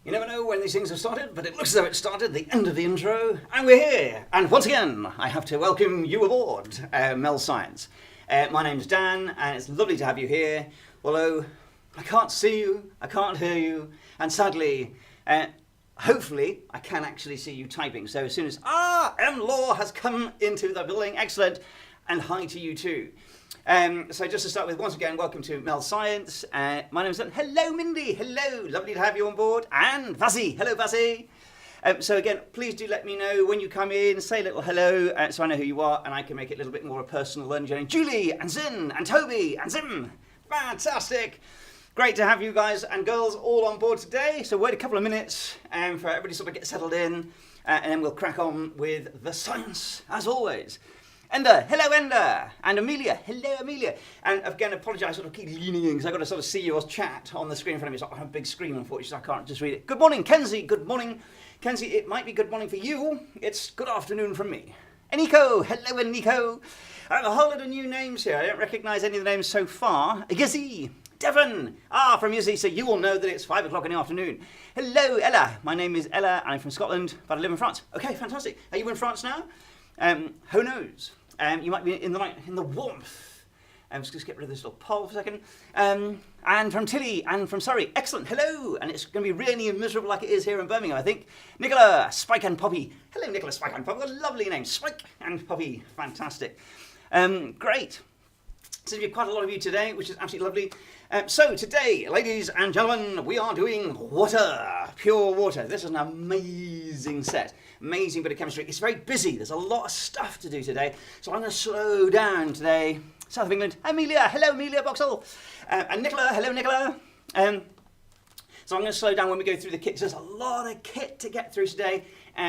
You never know when these things have started, but it looks as though it started the end of the intro, and we're here. And once again, I have to welcome you aboard MEL Science. My name's Dan, and it's lovely to have you here. Although I can't see you, I can't hear you, and sadly, hopefully, I can actually see you typing. So as soon as M Law has come into the building, excellent, and hi to you too. So just to start with, once again, welcome to MEL Science. My name's Dan. Hello, Mindy. Hello. Lovely to have you on board. And Vazzy. Hello, Vazzy. So again, please do let me know when you come in. Say a little hello so I know who you are and I can make it a little bit more of a personal learning journey. Julie and Zin and Toby and Zim. Fantastic. Great to have you guys and girls all on board today. So wait a couple of minutes for everybody to sort of get settled in and then we'll crack on with the science as always. Enda, hello Enda, and Amelia, hello Amelia. And again, apologise, I sort of keep leaning in because I've got to sort of see your chat on the screen in front of me. It's not a big screen, unfortunately, so I can't just read it. Good morning, Kenzie, good morning. Kenzie, it might be good morning for you. It's good afternoon from me. Eniko, hello Eniko. I have a whole lot of new names here. I don't recognise any of the names so far. Yizzy, Devon, from Yizzy, so you all know that it's 5 o'clock in the afternoon. Hello Ella, my name is Ella, I'm from Scotland, but I live in France. Okay, fantastic. Are you in France now? Who knows? You might be in the night, in the warmth. Just get rid of this little poll for a second. And from Tilly and from Surrey, excellent, hello. And it's going to be rainy and miserable like it is here in Birmingham, I think. Nicola, Spike and Poppy. Hello, Nicola, Spike and Poppy. What a lovely name, Spike and Poppy. Fantastic. Great. So we have quite a lot of you today, which is absolutely lovely. So today, ladies and gentlemen, we are doing water, pure water. This is an amazing set, amazing bit of chemistry. It's very busy. There's a lot of stuff to do today. So I'm going to slow down today. South of England, Amelia, hello Amelia Boxall. And Nicola, hello Nicola. So I'm going to slow down when we go through the kit. There's a lot of kit to get through today.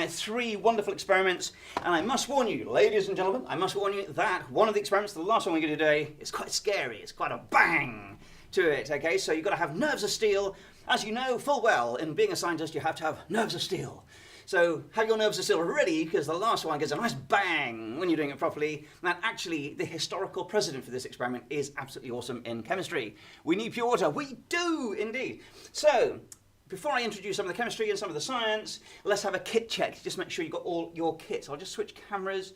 3 wonderful experiments. And I must warn you, ladies and gentlemen, I must warn you that one of the experiments, the last one we do today, is quite scary. It's quite a bang to it, okay? So you've got to have nerves of steel. As you know full well, in being a scientist, you have to have nerves of steel. So have your nerves of steel ready, because the last one gets a nice bang when you're doing it properly. And actually, the historical precedent for this experiment is absolutely awesome in chemistry. We need pure water. We do, indeed. So before I introduce some of the chemistry and some of the science, let's have a kit check. Just make sure you've got all your kits. I'll just switch cameras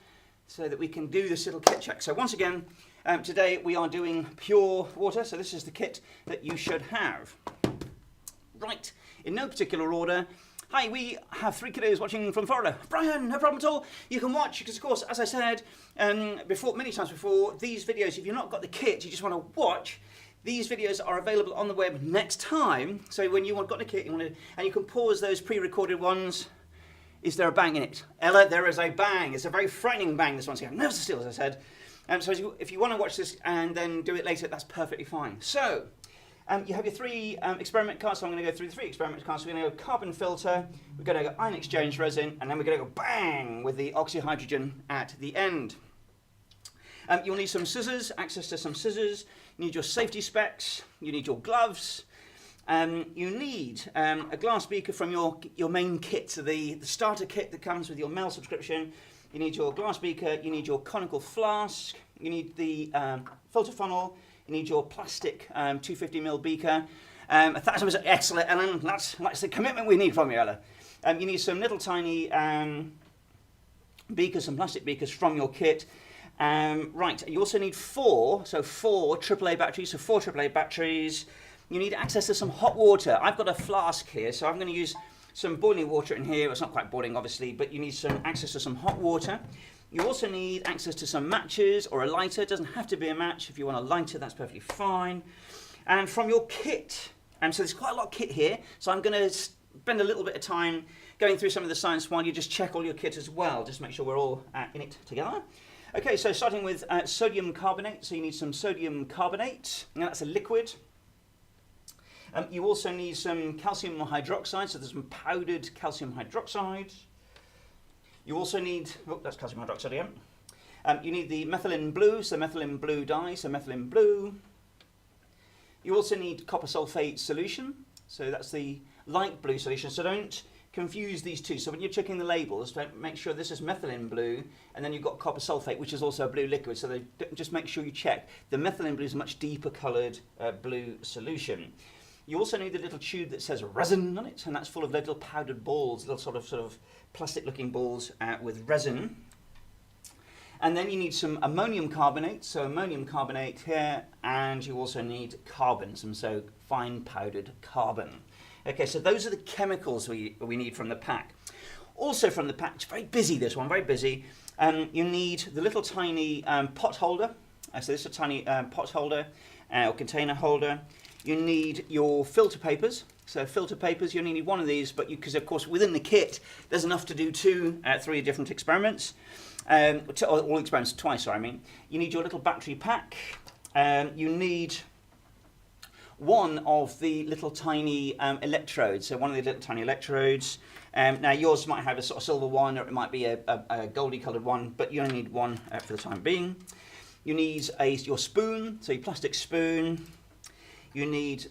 so that we can do this little kit check. So once again, today we are doing pure water. So this is the kit that you should have. Right, in no particular order. Hi, we have 3 kiddos watching from Florida. Brian, no problem at all. You can watch, because of course, as I said many times before, these videos, if you've not got the kit, you just want to watch, these videos are available on the web next time. So when you've got the kit, and you can pause those pre-recorded ones. Is there a bang in it? Ella, there is a bang. It's a very frightening bang, this one. So you have nerves of steel, as I said. So if you want to watch this and then do it later, that's perfectly fine. So you have your 3 experiment cards, so I'm going to go through the 3 experiment cards. So we're going to go carbon filter, we're going to go ion exchange resin, and then we're going to go bang with the oxyhydrogen at the end. You'll need some scissors, access to some scissors, you need your safety specs, you need your gloves, you need a glass beaker from your main kit, so the starter kit that comes with your MEL subscription. You need your glass beaker, you need your conical flask, you need the filter funnel, you need your plastic 250ml beaker. 1,000%, excellent, Ellen. That's the commitment we need from you, Ella. You need some little tiny beakers, some plastic beakers from your kit. Right, you also need 4 AAA batteries. So 4 AAA batteries. You need access to some hot water. I've got a flask here, so I'm going to use some boiling water in here. It's not quite boiling, obviously, but you need some access to some hot water. You also need access to some matches or a lighter. It doesn't have to be a match. If you want a lighter, that's perfectly fine. And from your kit, so there's quite a lot of kit here, so I'm going to spend a little bit of time going through some of the science while you just check all your kit as well, just make sure we're all in it together. Okay, so starting with sodium carbonate. So you need some sodium carbonate. Now that's a liquid. You also need some calcium hydroxide, so there's some powdered calcium hydroxide. You also need, that's calcium hydroxide again. You need the methylene blue, so methylene blue dye, so methylene blue. You also need copper sulfate solution, so that's the light blue solution, so don't confuse these two. So when you're checking the labels, make sure this is methylene blue, and then you've got copper sulfate, which is also a blue liquid, so just make sure you check. The methylene blue is a much deeper coloured blue solution. You also need the little tube that says resin on it, and that's full of little powdered balls, little sort of plastic-looking balls with resin. And then you need some ammonium carbonate, so ammonium carbonate here, and you also need carbon, some so fine powdered carbon. Okay, so those are the chemicals we need from the pack. Also from the pack, it's very busy, this one, very busy. You need the little tiny pot holder. So this is a tiny pot holder or container holder. You need your filter papers. So filter papers, you only need one of these, but because of course within the kit there's enough to do 3 different experiments. All experiments twice, sorry, I mean. You need your little battery pack. You need one of the little tiny electrodes. So one of the little tiny electrodes. Now yours might have a sort of silver one, or it might be a goldy coloured one, but you only need one for the time being. You need your spoon, so your plastic spoon. You need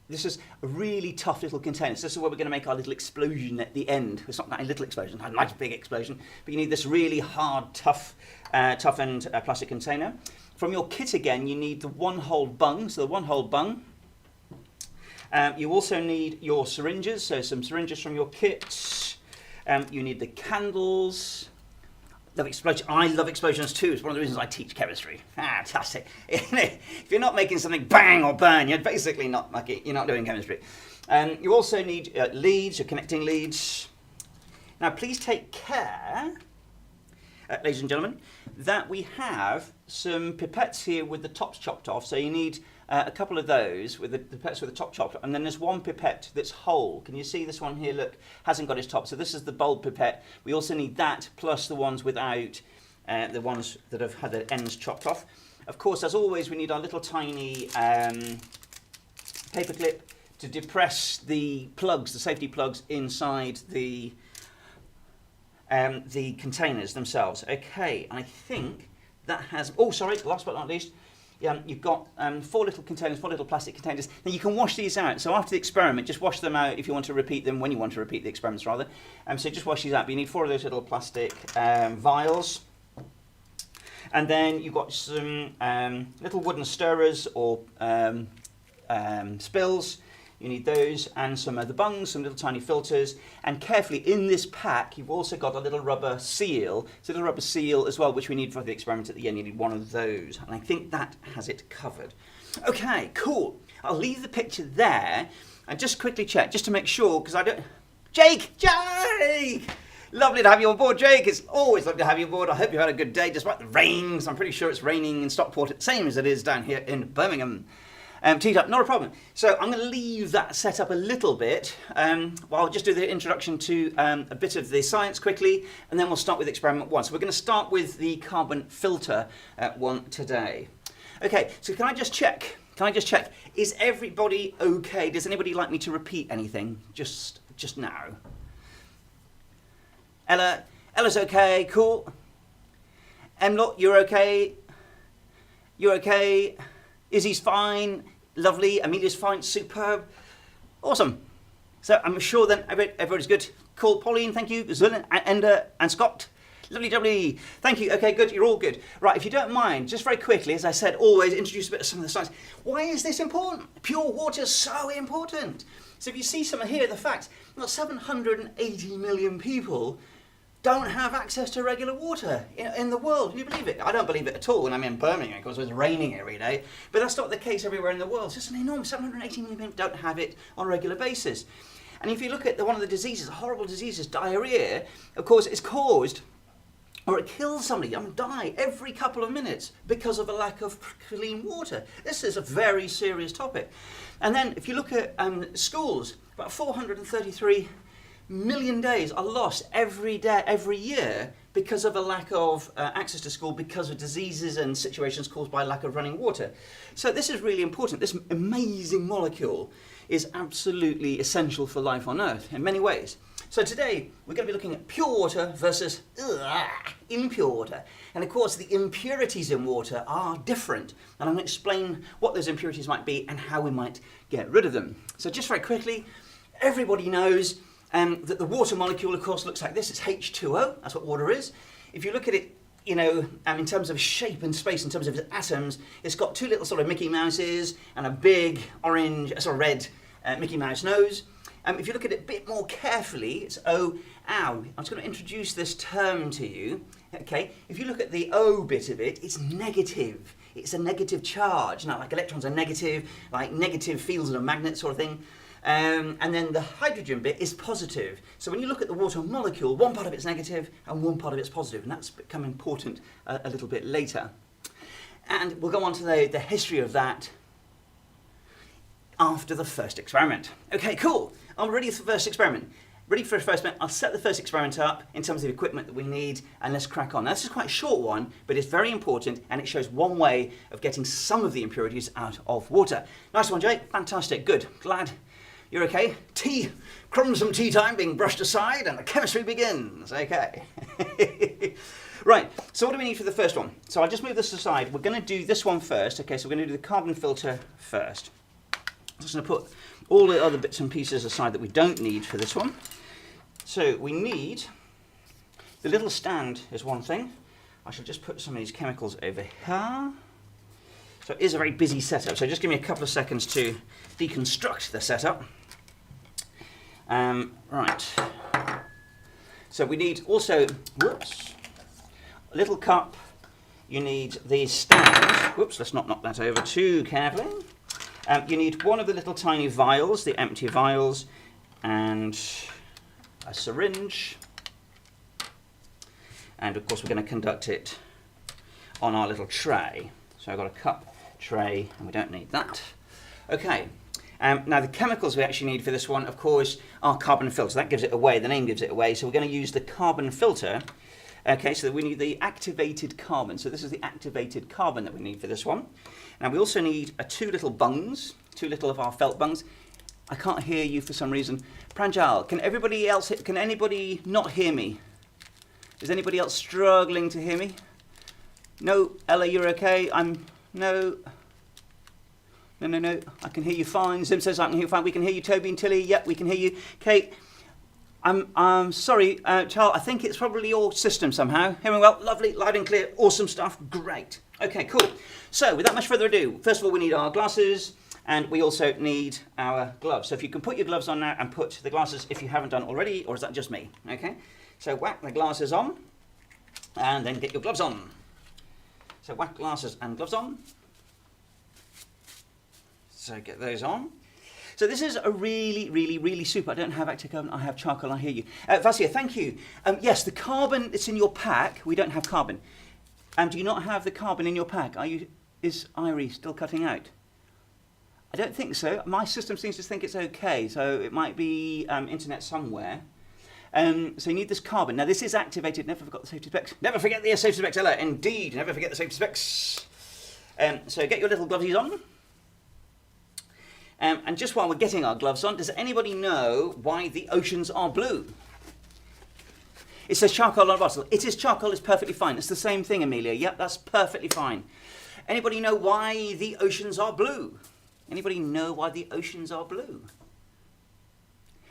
this is a really tough little container. So this is where we're going to make our little explosion at the end. It's not that a little explosion, a nice big explosion, but you need this really hard, toughened plastic container. From your kit again, you need the one-hole bung, so the one-hole bung. You also need your syringes, so some syringes from your kit. You need the candles. I love explosions too. It's one of the reasons I teach chemistry. Fantastic. If you're not making something bang or burn, you're basically not doing chemistry. You also need leads, your connecting leads. Now please take care, ladies and gentlemen, that we have some pipettes here with the tops chopped off. So you need a couple of those with the pipettes with the top chopped off, and then there's one pipette that's whole. Can you see this one here? Look, hasn't got its top. So this is the bulb pipette. We also need that plus the ones without, the ones that have had the ends chopped off. Of course, as always, we need our little tiny paper clip to depress the plugs, the safety plugs inside the containers themselves. Okay, I think that has. Oh, sorry. Last but not least. You've got 4 little containers, 4 little plastic containers. Now you can wash these out. So after the experiment, just wash them out if you want to repeat them, when you want to repeat the experiments rather. So just wash these out. But you need 4 of those little plastic vials. And then you've got some little wooden stirrers or spills. You need those, and some of the bungs, some little tiny filters, and carefully in this pack you've also got a little rubber seal. It's a little rubber seal as well, which we need for the experiment at the end. You need one of those, and I think that has it covered. Okay, cool. I'll leave the picture there and just quickly check, just to make sure, because I don't... Jake! Lovely to have you on board, Jake. It's always lovely to have you on board. I hope you've had a good day, despite the rains. I'm pretty sure it's raining in Stockport, same as it is down here in Birmingham. Teed up, not a problem. So I'm going to leave that set up a little bit while I'll just do the introduction to a bit of the science quickly, and then we'll start with experiment 1. So we're going to start with the carbon filter one today. Okay, so can I just check? Is everybody okay? Does anybody like me to repeat anything just now? Ella's okay, cool. Emlot, you're okay? You're okay? Izzy's fine, lovely. Amelia's fine, superb, awesome. So I'm sure then everybody's good. Cool, Pauline, thank you. Zillian, Enda, and Scott, lovely. Thank you. Okay, good. You're all good. Right. If you don't mind, just very quickly, as I said, always introduce a bit of some of the science. Why is this important? Pure water is so important. So if you see some here, the facts. Well, 780 million people don't have access to regular water in the world. Can you believe it? I don't believe it at all when I'm in Birmingham, because it's raining every day. But that's not the case everywhere in the world. It's just an enormous 780 million people don't have it on a regular basis. And if you look at one of the diseases, horrible diseases, diarrhea, of course, it's caused, or it kills somebody, die every couple of minutes because of a lack of clean water. This is a very serious topic. And then if you look at schools, about 433 million days are lost every year because of a lack of access to school, because of diseases and situations caused by lack of running water. So this is really important. This amazing molecule is absolutely essential for life on Earth in many ways. So today we're going to be looking at pure water versus impure water. And of course the impurities in water are different. And I'm going to explain what those impurities might be and how we might get rid of them. So just very quickly, everybody knows that the water molecule, of course, looks like this. It's H2O. That's what water is. If you look at it in terms of shape and space, in terms of its atoms, it's got two little sort of Mickey Mouses and a big orange, sort of red Mickey Mouse nose. If you look at it a bit more carefully, it's O, ow. I'm just going to introduce this term to you. Okay, if you look at the O bit of it, it's negative. It's a negative charge. Now, like electrons are negative, like negative fields and a magnet sort of thing. And then the hydrogen bit is positive. So when you look at the water molecule, one part of it's negative and one part of it's positive, and that's become important a little bit later. And we'll go on to the history of that after the first experiment. Okay, cool. I'm ready for the first experiment. Ready for the first experiment. I'll set the first experiment up in terms of the equipment that we need, and let's crack on. Now, this is quite a short one, but it's very important, and it shows one way of getting some of the impurities out of water. Nice one, Jake. Fantastic. Good. Glad you're okay. Tea, crumbs from tea time being brushed aside, and the chemistry begins. Okay. Right, so what do we need for the first one? So I'll just move this aside. We're going to do this one first. Okay, so we're going to do the carbon filter first. I'm just going to put all the other bits and pieces aside that we don't need for this one. So we need, the little stand is one thing. I shall just put some of these chemicals over here. So it is a very busy setup, so just give me a couple of seconds to deconstruct the setup. Right. So we need also, whoops, a little cup. You need the stand. Whoops, let's not knock that over too carefully. You need one of the little tiny vials, the empty vials, and a syringe. And of course we're going to conduct it on our little tray. So I've got a cup, tray, and we don't need that. Okay. Now the chemicals we actually need for this one, of course, are carbon filter. That gives it away, the name gives it away. So we're going to use the carbon filter. Okay, so we need the activated carbon. So this is the activated carbon that we need for this one. Now we also need two little bungs, two little of our felt bungs. I can't hear you for some reason. Pranjal, can anybody not hear me? Is anybody else struggling to hear me? No, Ella, you're okay? No, I can hear you fine. Zim says I can hear you fine. We can hear you, Toby and Tilly. Yep, we can hear you. Kate, I'm sorry, Charles, I think it's probably your system somehow. Hearing well, lovely, loud and clear, awesome stuff, great. Okay, cool. So without much further ado, first of all we need our glasses, and we also need our gloves. So if you can put your gloves on now and put the glasses if you haven't done already, or is that just me? Okay, so whack the glasses on, and then get your gloves on. So whack glasses and gloves on. So get those on. So this is a really super. I don't have active carbon, I have charcoal, I hear you. Vasya, thank you. Yes, the carbon that's in your pack, we don't have carbon. Do you not have the carbon in your pack? Is Irie still cutting out? I don't think so. My system seems to think it's okay, so it might be internet somewhere. So you need this carbon. Now this is activated, never forgot the safety specs. Never forget the safety specs, Ella. Indeed, never forget the safety specs. So get your little gloves on. And just while we're getting our gloves on, does anybody know why the oceans are blue? It says charcoal on a bottle. It is charcoal, it's perfectly fine. It's the same thing, Amelia. Yep, that's perfectly fine. Anybody know why the oceans are blue? Anybody know why the oceans are blue?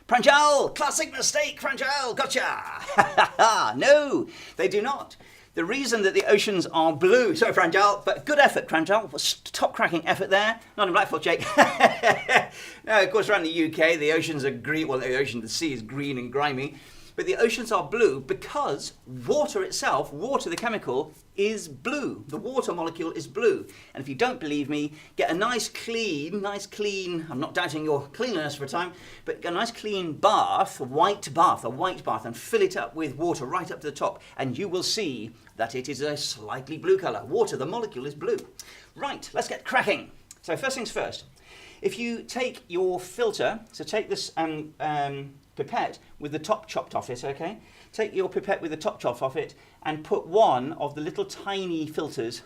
Pranjal! Classic mistake, Pranjal! Gotcha! No, they do not. The reason that the oceans are blue, sorry Pranjal, but good effort Pranjal, top cracking effort there, not in Blackfoot, Jake. No, of course around the UK the oceans are green, well the sea is green and grimy, but the oceans are blue because water itself, water the chemical, is blue. The water molecule is blue. And if you don't believe me, get a nice clean, I'm not doubting your cleanliness for a time, but get a nice clean bath, a white bath, and fill it up with water right up to the top, and you will see that it is a slightly blue colour. Water, the molecule is blue. Right, let's get cracking. So first things first, if you take your filter, so take this pipette with the top chopped off it, okay? Take your pipette with the top chopped off it and put one of the little tiny filters.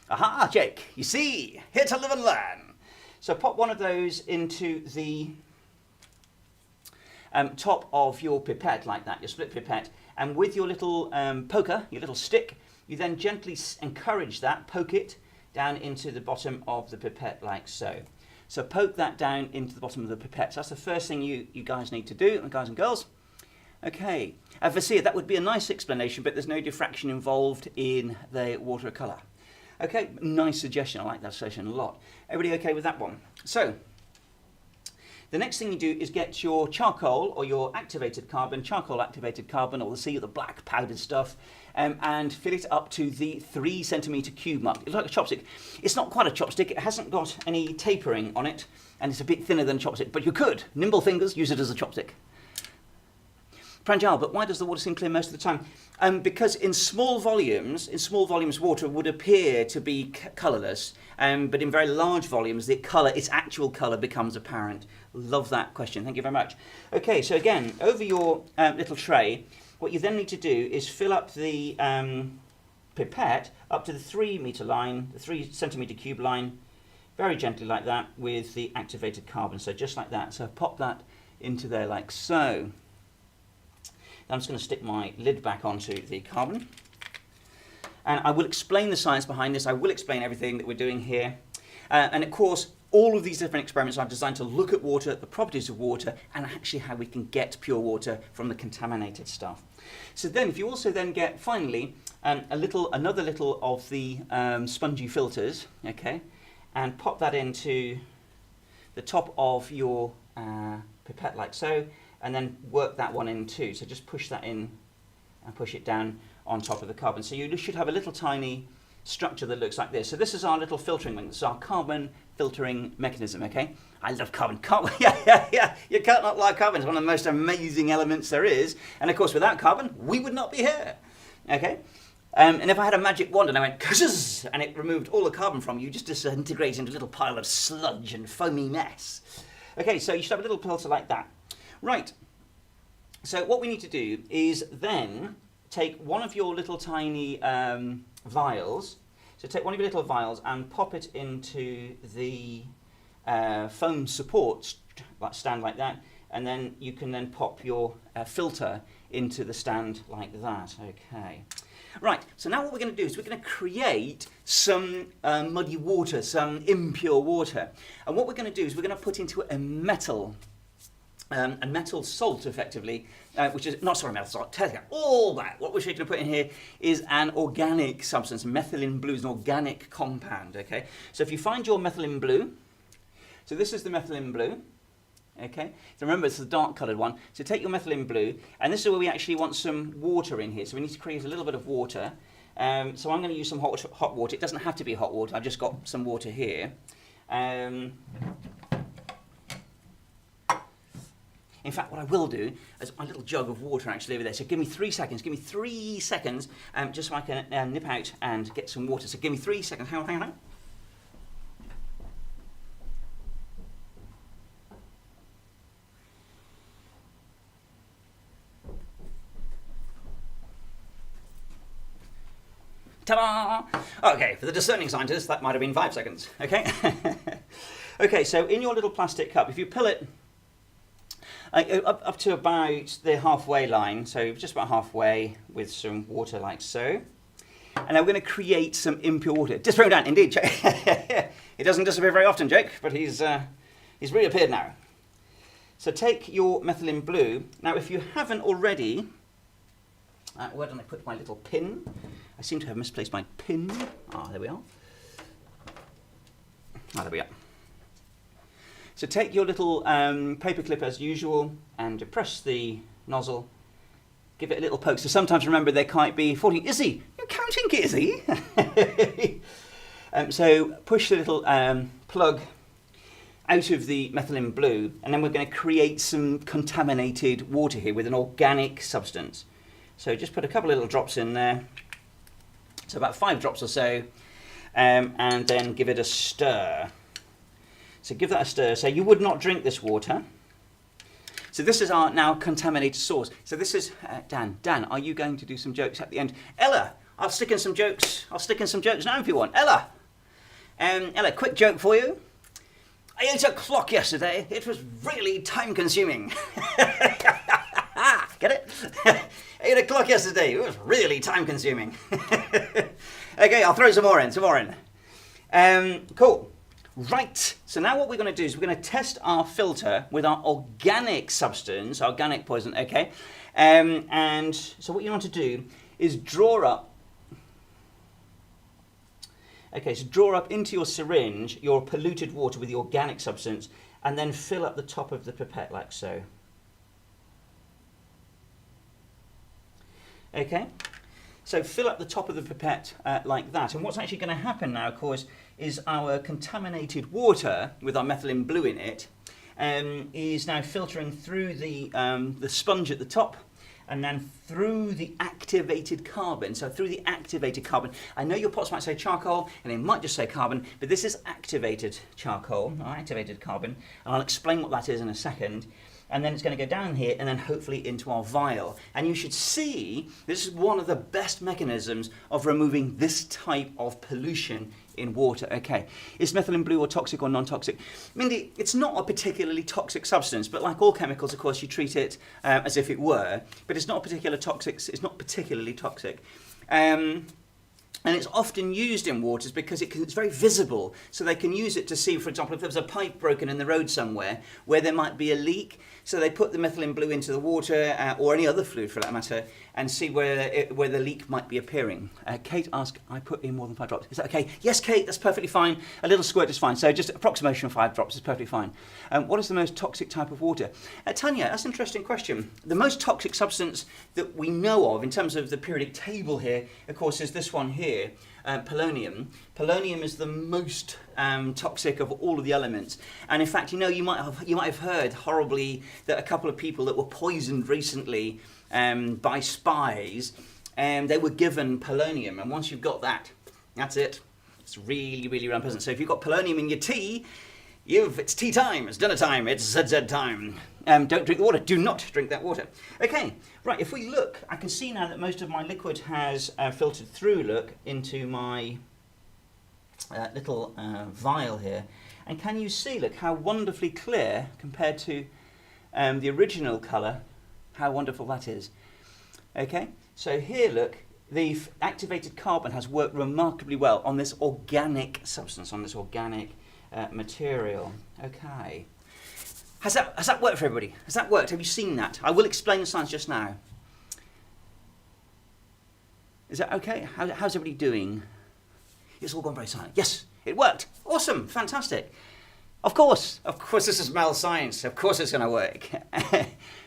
Aha, Jake, you see, here to live and learn. So pop one of those into the top of your pipette like that, your split pipette, and with your little poker, your little stick, you then gently encourage that, poke it down into the bottom of the pipette like so. So poke that down into the bottom of the pipette. So that's the first thing you guys need to do, guys and girls. Okay, Vasir, that would be a nice explanation, but there's no diffraction involved in the watercolour. Okay, nice suggestion. I like that suggestion a lot. Everybody okay with that one? So, the next thing you do is get your charcoal or your activated carbon, charcoal activated carbon, or the black powdered stuff, and fill it up to the 3 centimetre cube mark. It's like a chopstick. It's not quite a chopstick. It hasn't got any tapering on it, and it's a bit thinner than a chopstick. But you could, nimble fingers, use it as a chopstick. Pranjal, but why does the water seem clear most of the time? Because in small volumes, water would appear to be colourless, but in very large volumes, its actual colour becomes apparent. Love that question. Thank you very much. Okay, so again, over your little tray, what you then need to do is fill up the pipette up to the 3 metre line, the 3 centimetre cube line, very gently like that, with the activated carbon. So just like that. So pop that into there like so. I'm just going to stick my lid back onto the carbon. And I will explain the science behind this. I will explain everything that we're doing here. And of course, all of these different experiments are designed to look at water, the properties of water, and actually how we can get pure water from the contaminated stuff. So then, if you also then get, finally, another little of the spongy filters, okay, and pop that into the top of your pipette like so, and then work that one in too. So just push that in and push it down on top of the carbon. So you should have a little tiny structure that looks like this. So this is our little filtering mechanism. This is our carbon filtering mechanism, okay? I love carbon. Yeah. You can't not like carbon. It's one of the most amazing elements there is. And of course, without carbon, we would not be here, okay? And if I had a magic wand and I went, kazz, and it removed all the carbon from you, just disintegrate into a little pile of sludge and foamy mess. Okay, so you should have a little filter like that. Right, so what we need to do is then take one of your little tiny vials, so take one of your little vials and pop it into the foam support stand like that, and then you can then pop your filter into the stand like that, okay. Right, so now what we're going to do is we're going to create some muddy water, some impure water. And what we're going to do is we're going to put into a metal salt, effectively, which is, not sorry, metal salt, all that. What we're going to put in here is an organic substance. Methylene blue is an organic compound, okay? So if you find your methylene blue, so this is the methylene blue, okay? So remember, it's the dark coloured one. So take your methylene blue, and this is where we actually want some water in here. So we need to create a little bit of water. So I'm going to use some hot water. It doesn't have to be hot water. I've just got some water here. In fact, what I will do is my little jug of water actually over there. So give me 3 seconds. Give me 3 seconds, just so I can nip out and get some water. So give me 3 seconds. Hang on. Ta-da! Okay, for the discerning scientists, that might have been 5 seconds. Okay. Okay. So in your little plastic cup, if you pull it up to about the halfway line, so just about halfway, with some water like so. And now we're going to create some impure water. Disappear down, indeed. It doesn't disappear very often, Jake, but he's reappeared now. So take your methylene blue. Now, if you haven't already, where did I put my little pin? I seem to have misplaced my pin. There we are. There we are. So take your little paper clip as usual and depress the nozzle. Give it a little poke. So sometimes, remember, there can't be 40. Izzy, you're counting, Izzy. So push the little plug out of the methylene blue, and then we're going to create some contaminated water here with an organic substance. So just put a couple of little drops in there. So about 5 drops or so, and then give it a stir. So give that a stir. So you would not drink this water. So this is our now contaminated source. So this is Dan. Dan, are you going to do some jokes at the end? Ella, I'll stick in some jokes. I'll stick in some jokes now if you want. Ella, Ella, quick joke for you. I ate a clock yesterday. It was really time-consuming. Get it? I ate a clock yesterday. It was really time-consuming. Okay, I'll throw some more in. Cool. Right, so now what we're going to do is we're going to test our filter with our organic substance, organic poison, okay? And so what you want to do is draw up into your syringe your polluted water with the organic substance, and then fill up the top of the pipette like so. Okay, so fill up the top of the pipette like that. And what's actually going to happen now, of course, is our contaminated water with our methylene blue in it is now filtering through the sponge at the top, and then through the activated carbon. So through the activated carbon. I know your pots might say charcoal, and they might just say carbon, but this is activated charcoal, or activated carbon, and I'll explain what that is in a second. And then it's going to go down here and then hopefully into our vial. And you should see, this is one of the best mechanisms of removing this type of pollution in water. Okay, is methylene blue or toxic or non-toxic? Mindy, it's not a particularly toxic substance, but like all chemicals, of course, you treat it as if it were, but it's not particularly toxic. And it's often used in waters because it's very visible. So they can use it to see, for example, if there's a pipe broken in the road somewhere where there might be a leak. So they put the methylene blue into the water, or any other fluid for that matter, and see where the leak might be appearing. Kate asked, I put in more than 5 drops. Is that okay? Yes, Kate, that's perfectly fine. A little squirt is fine. So just approximation of 5 drops is perfectly fine. What is the most toxic type of water? Tanya, that's an interesting question. The most toxic substance that we know of in terms of the periodic table here, of course, is this one here. Polonium. Polonium is the most toxic of all of the elements, and in fact, you might have heard horribly that a couple of people that were poisoned recently by spies, and they were given polonium, and once you've got that, that's it. It's really, really unpleasant. So if you've got polonium in your tea, it's tea time, it's dinner time, it's ZZ time. Don't drink the water. Do not drink that water. Okay, right, if we look, I can see now that most of my liquid has filtered through, look, into my little vial here. And can you see, look, how wonderfully clear compared to the original colour, how wonderful that is. Okay, so here, look, the activated carbon has worked remarkably well on this organic substance, on this organic material. Okay. Has that worked for everybody? Has that worked? Have you seen that? I will explain the science just now. Is that okay? How's everybody doing? It's all gone very silent. Yes, it worked. Awesome, fantastic. Of course, this is MEL Science. Of course it's going to work.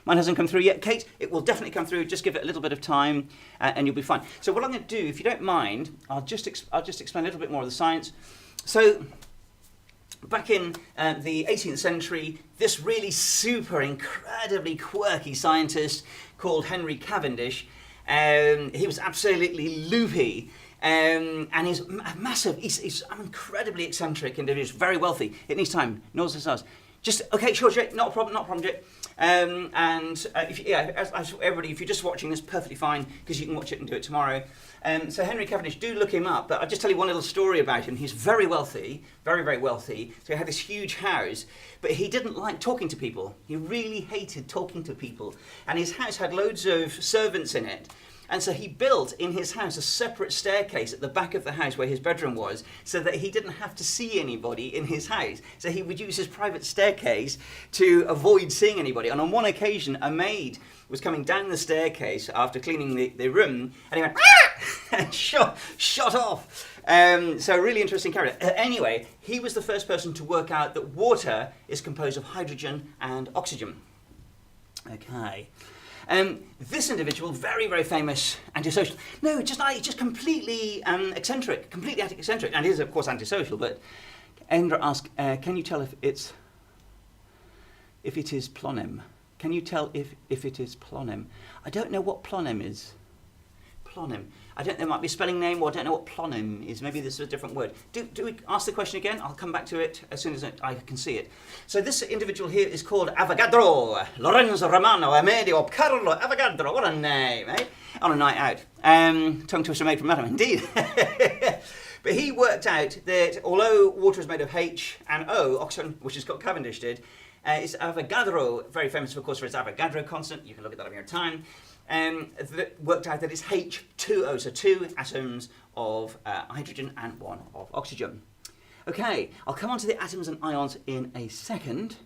Mine hasn't come through yet. Kate, it will definitely come through. Just give it a little bit of time and you'll be fine. So what I'm going to do, if you don't mind, I'll just explain a little bit more of the science. So back in the 18th century, this really super incredibly quirky scientist called Henry Cavendish, he was absolutely loopy. And he's massive, he's an incredibly eccentric individual, very wealthy. It needs time, knows this us. Just, okay, sure, Jake, not a problem, Jake. Everybody, if you're just watching this, perfectly fine, because you can watch it and do it tomorrow. So Henry Cavendish, do look him up, but I'll just tell you one little story about him. He's very wealthy, very, very wealthy. So he had this huge house, but he didn't like talking to people. He really hated talking to people. And his house had loads of servants in it. And so he built in his house a separate staircase at the back of the house where his bedroom was, so that he didn't have to see anybody in his house. So he would use his private staircase to avoid seeing anybody. And on one occasion, a maid was coming down the staircase after cleaning the room, and he went, "Ah!" and shot off. So a really interesting character. Anyway, he was the first person to work out that water is composed of hydrogen and oxygen. Okay. This individual, very, very famous antisocial. No, just completely eccentric, completely eccentric, and he is, of course, antisocial. But Endra asked, can you tell if it is Polonium? Can you tell if it is Polonium? I don't know what Polonium is. Polonium. I don't know, there might be a spelling name, or I don't know what Polonium is. Maybe this is a different word. Do we ask the question again? I'll come back to it as soon as I can see it. So this individual here is called Avogadro. Lorenzo Romano Amedeo Carlo Avogadro. What a name, eh? On a night out. Tongue twister made from metal, indeed. But he worked out that although water is made of H and O, oxygen, which is what Cavendish did, it's Avogadro, very famous, of course, for its Avogadro constant. You can look at that on your time. That worked out that it's H2O, so 2 atoms of hydrogen and 1 of oxygen. Okay, I'll come on to the atoms and ions in a second.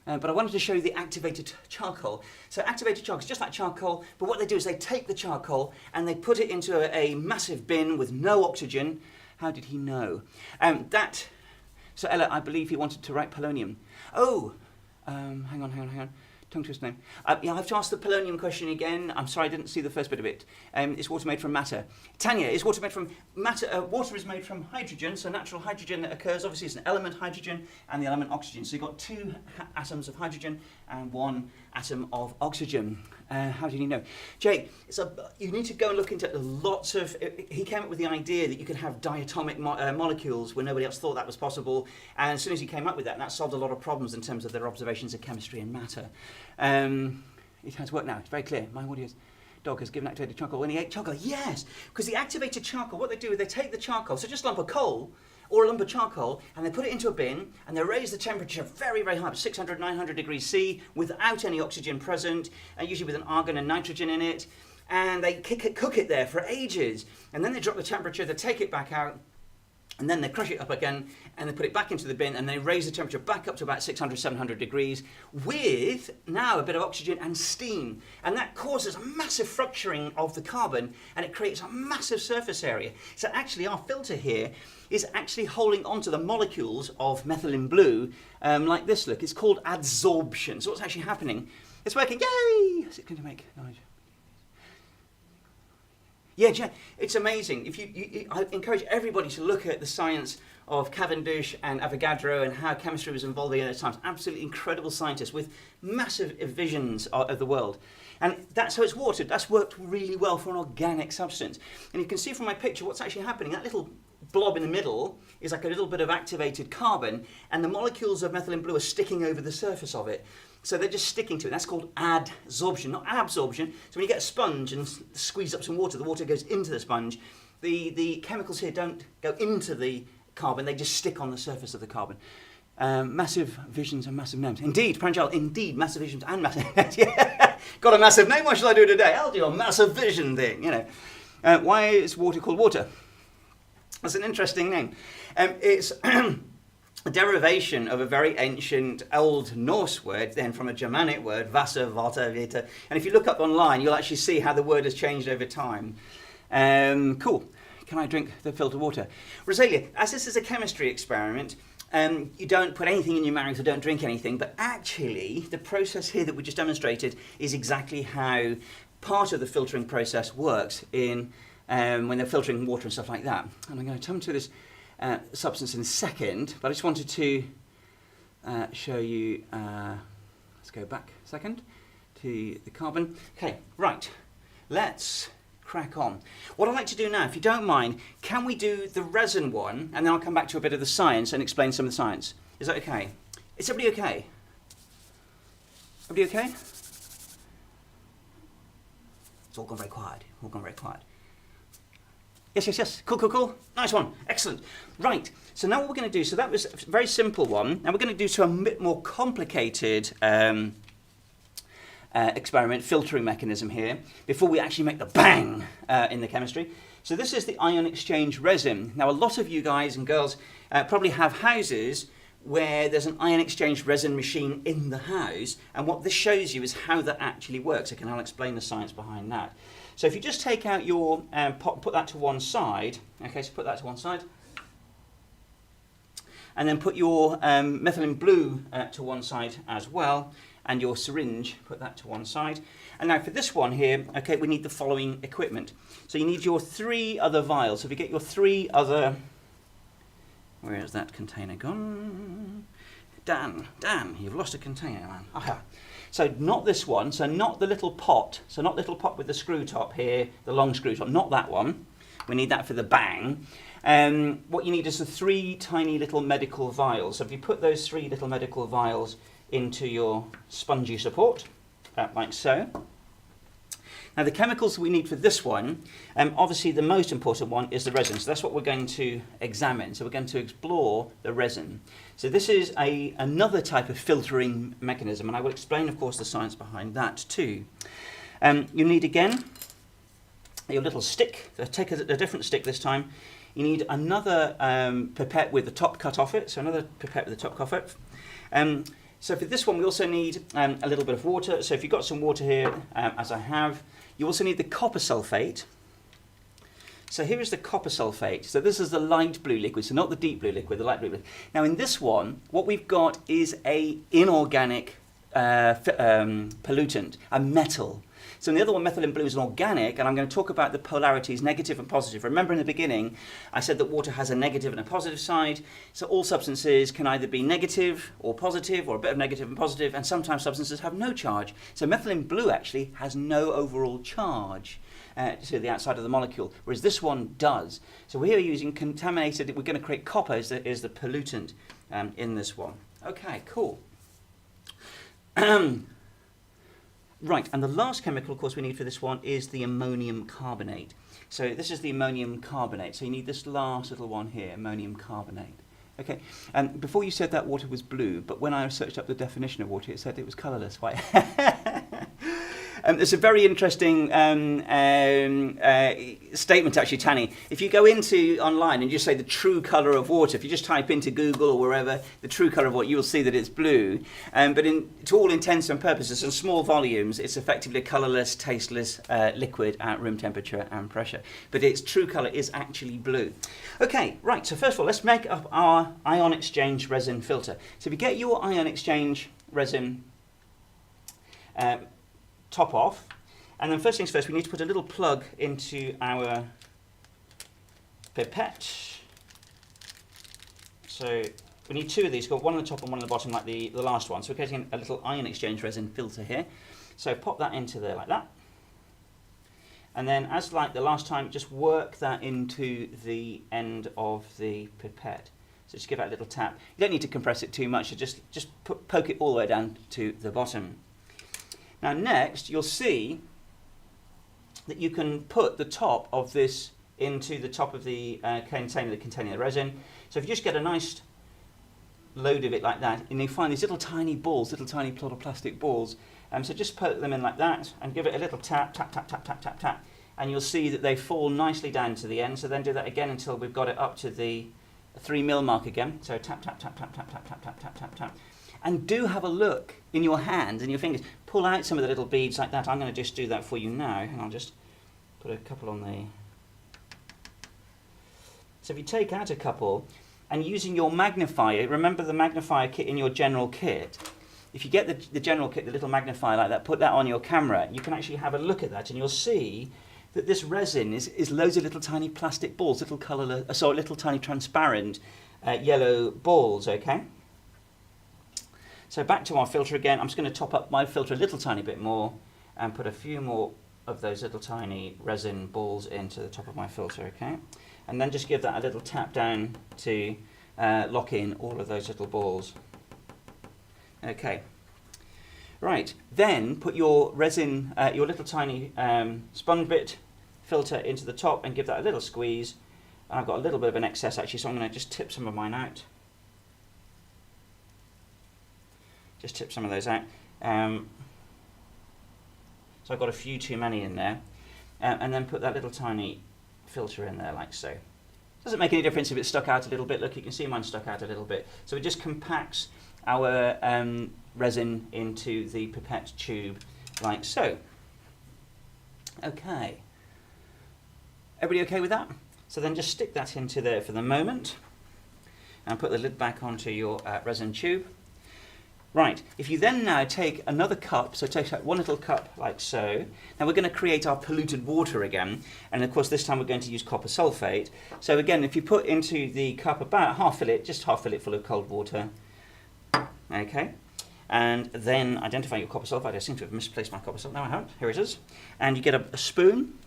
But I wanted to show you the activated charcoal. So activated charcoal is just like charcoal, but what they do is they take the charcoal and they put it into a massive bin with no oxygen. How did he know? So Ella, I believe he wanted to write polonium. Oh, hang on. Tongue twist name. Yeah, I have to ask the polonium question again. I'm sorry, I didn't see the first bit of it. Is water made from matter? Tanya, is water made from matter? Water is made from hydrogen, so natural hydrogen that occurs. Obviously, it's an element hydrogen and the element oxygen. So you've got two atoms of hydrogen and one atom of oxygen. How did he know? Jake, you need to go and look into lots of... He came up with the idea that you could have diatomic molecules where nobody else thought that was possible. And as soon as he came up with that solved a lot of problems in terms of their observations of chemistry and matter. It has worked now. It's very clear. My audio's dog has given activated charcoal when he ate charcoal. Yes, because the activated charcoal, what they do is they take the charcoal, so just a lump of coal, or a lump of charcoal, and they put it into a bin, and they raise the temperature very, very high, 600, 900 degrees C, without any oxygen present, usually with an argon and nitrogen in it, and they cook it there for ages, and then they drop the temperature, they take it back out, and then they crush it up again, and they put it back into the bin, and they raise the temperature back up to about 600, 700 degrees, with now a bit of oxygen and steam. And that causes a massive fracturing of the carbon, and it creates a massive surface area. So actually our filter here is actually holding onto the molecules of methylene blue, like this, look. It's called adsorption. So what's actually happening? It's working, yay! Is it going to make noise? Yeah, it's amazing. I encourage everybody to look at the science of Cavendish and Avogadro and how chemistry was evolving at those times. Absolutely incredible scientists with massive visions of the world. And that's how it's watered. That's worked really well for an organic substance. And you can see from my picture what's actually happening. That little blob in the middle is like a little bit of activated carbon, and the molecules of methylene blue are sticking over the surface of it. So they're just sticking to it. That's called adsorption, not absorption. So when you get a sponge and squeeze up some water, the water goes into the sponge. The chemicals here don't go into the carbon, they just stick on the surface of the carbon. Massive visions and massive names. Indeed, Pranjal, indeed, massive visions and massive names. Yeah. Got a massive name, what shall I do today? I'll do a massive vision thing, you know. Why is water called water? That's an interesting name. It's a derivation of a very ancient Old Norse word, then from a Germanic word, Wasser, Water, Vita. And if you look up online, you'll actually see how the word has changed over time. Cool. Can I drink the filtered water? Rosalia, as this is a chemistry experiment, you don't put anything in your mouth, so don't drink anything, but actually the process here that we just demonstrated is exactly how part of the filtering process works in when they're filtering water and stuff like that. And I'm going to come to this substance in a second, but I just wanted to show you, let's go back a second to the carbon. Okay, right, let's crack on. What I'd like to do now, if you don't mind, can we do the resin one, and then I'll come back to a bit of the science and explain some of the science. Is that okay? Is everybody okay? Everybody okay? It's all gone very quiet, all gone very quiet. Yes. Cool. Nice one. Excellent. Right. So now what we're going to do, so that was a very simple one. Now we're going to do some bit more complicated experiment, filtering mechanism here, before we actually make the bang in the chemistry. So this is the ion exchange resin. Now a lot of you guys and girls probably have houses where there's an ion exchange resin machine in the house, and what this shows you is how that actually works. Okay, and I'll explain the science behind that. So if you just take out your pot, put that to one side, okay, so put that to one side, and then put your methylene blue to one side as well, and your syringe, put that to one side. And now for this one here, okay, we need the following equipment. So you need your 3 other vials. So if you get your 3 other, where is that container gone? Dan, you've lost a container, man. Aha. So not this one, so not the little pot, so not the little pot with the screw top here, the long screw top, not that one. We need that for the bang. What you need is the 3 tiny little medical vials. So if you put those 3 little medical vials into your spongy support, like so. Now the chemicals we need for this one, obviously the most important one is the resin. So that's what we're going to examine. So we're going to explore the resin. So this is another type of filtering mechanism, and I will explain, of course, the science behind that too. You need, again, your little stick. Take a different stick this time. you need another pipette with the top cut off it, so another pipette with the top cut off it. So for this one we also need a little bit of water, so if you've got some water here, as I have, you also need the copper sulfate. So here is the copper sulfate. So this is the light blue liquid, so not the deep blue liquid, the light blue liquid. Now in this one, what we've got is a inorganic pollutant, a metal. So in the other one, methylene blue is an organic, and I'm going to talk about the polarities, negative and positive. Remember in the beginning, I said that water has a negative and a positive side. So all substances can either be negative or positive, or a bit of negative and positive, and sometimes substances have no charge. So methylene blue actually has no overall charge to the outside of the molecule, whereas this one does. So we are using contaminated, we're going to create copper as the pollutant in this one. Okay, cool. Right, and the last chemical, of course, we need for this one is the ammonium carbonate. So this is the ammonium carbonate. So you need this last little one here, ammonium carbonate. Okay, and before you said that water was blue, but when I searched up the definition of water, it said it was colourless. Why? It's a very interesting statement, actually, Tanny. If you go into online and just say the true colour of water, if you just type into Google or wherever the true colour of water, you will see that it's blue. But to all intents and purposes, in small volumes, it's effectively a colourless, tasteless liquid at room temperature and pressure. But its true colour is actually blue. Okay, right, so first of all, let's make up our ion exchange resin filter. So if you get your ion exchange resin top off, and then first things first, we need to put a little plug into our pipette. So we need two of these, got one on the top and one on the bottom like the last one. So we're getting a little ion exchange resin filter here. So pop that into there like that. And then as like the last time, just work that into the end of the pipette. So just give that a little tap. You don't need to compress it too much, so just poke it all the way down to the bottom. Now next, you'll see that you can put the top of this into the top of the container containing the resin. So if you just get a nice load of it like that, and you find these little tiny balls, little tiny plastic balls, so just put them in like that and give it a little tap, tap, tap, tap, tap, tap, tap, and you'll see that they fall nicely down to the end. So then do that again until we've got it up to the 3 mil mark again. So tap, tap, tap, tap, tap, tap, tap, tap, tap, tap, tap. And do have a look in your hands and your fingers. Pull out some of the little beads like that. I'm going to just do that for you now, and I'll just put a couple on the... So if you take out a couple, and using your magnifier, remember the magnifier kit in your general kit. If you get the general kit, the little magnifier like that, put that on your camera, you can actually have a look at that, and you'll see that this resin is loads of little tiny plastic balls, little colourless, sorry, little tiny transparent yellow balls, okay? So back to our filter again. I'm just going to top up my filter a little tiny bit more and put a few more of those little tiny resin balls into the top of my filter, okay? And then just give that a little tap down to lock in all of those little balls. Okay. Right, then put your resin, your little tiny sponge bit filter into the top and give that a little squeeze. And I've got a little bit of an excess actually, so I'm going to just tip some of mine out. Just tip some of those out. So I've got a few too many in there. And then put that little tiny filter in there like so. Doesn't make any difference if it's stuck out a little bit. Look, you can see mine stuck out a little bit. So it just compacts our resin into the pipette tube like so. Okay. Everybody okay with that? So then just stick that into there for the moment and put the lid back onto your resin tube. Right, if you then now take another cup, so take out one little cup like so. Now we're going to create our polluted water again, and of course this time we're going to use copper sulfate. So again, if you put into the cup about half fill it, just half fill it full of cold water. Okay, and then identify your copper sulfate. I seem to have misplaced my copper sulfate. No, I haven't. Here it is. And you get a spoon.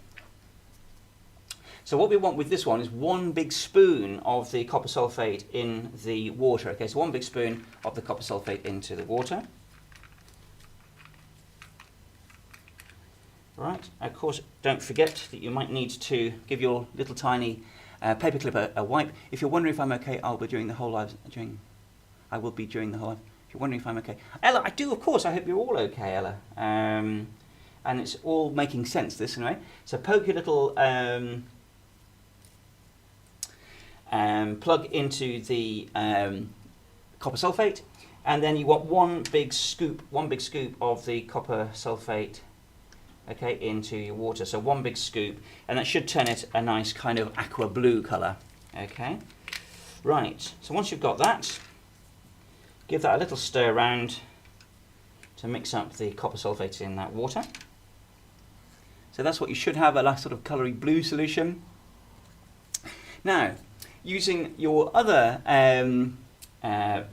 So what we want with this one is one big spoon of the copper sulfate in the water. Okay, so one big spoon of the copper sulfate into the water. Right, of course, don't forget that you might need to give your little tiny paperclip a wipe. If you're wondering if I'm okay, I'll be during the whole life. I will be during the whole life. If you're wondering if I'm okay, Ella, I do, of course. I hope you're all okay, Ella. And it's all making sense this anyway. So poke your little plug into the copper sulfate, and then you want one big scoop of the copper sulfate, okay, into your water. So one big scoop, and that should turn it a nice kind of aqua blue colour. Okay, right. So once you've got that, give that a little stir around to mix up the copper sulfate in that water. So that's what you should have, a nice sort of coloury blue solution. Now, using your other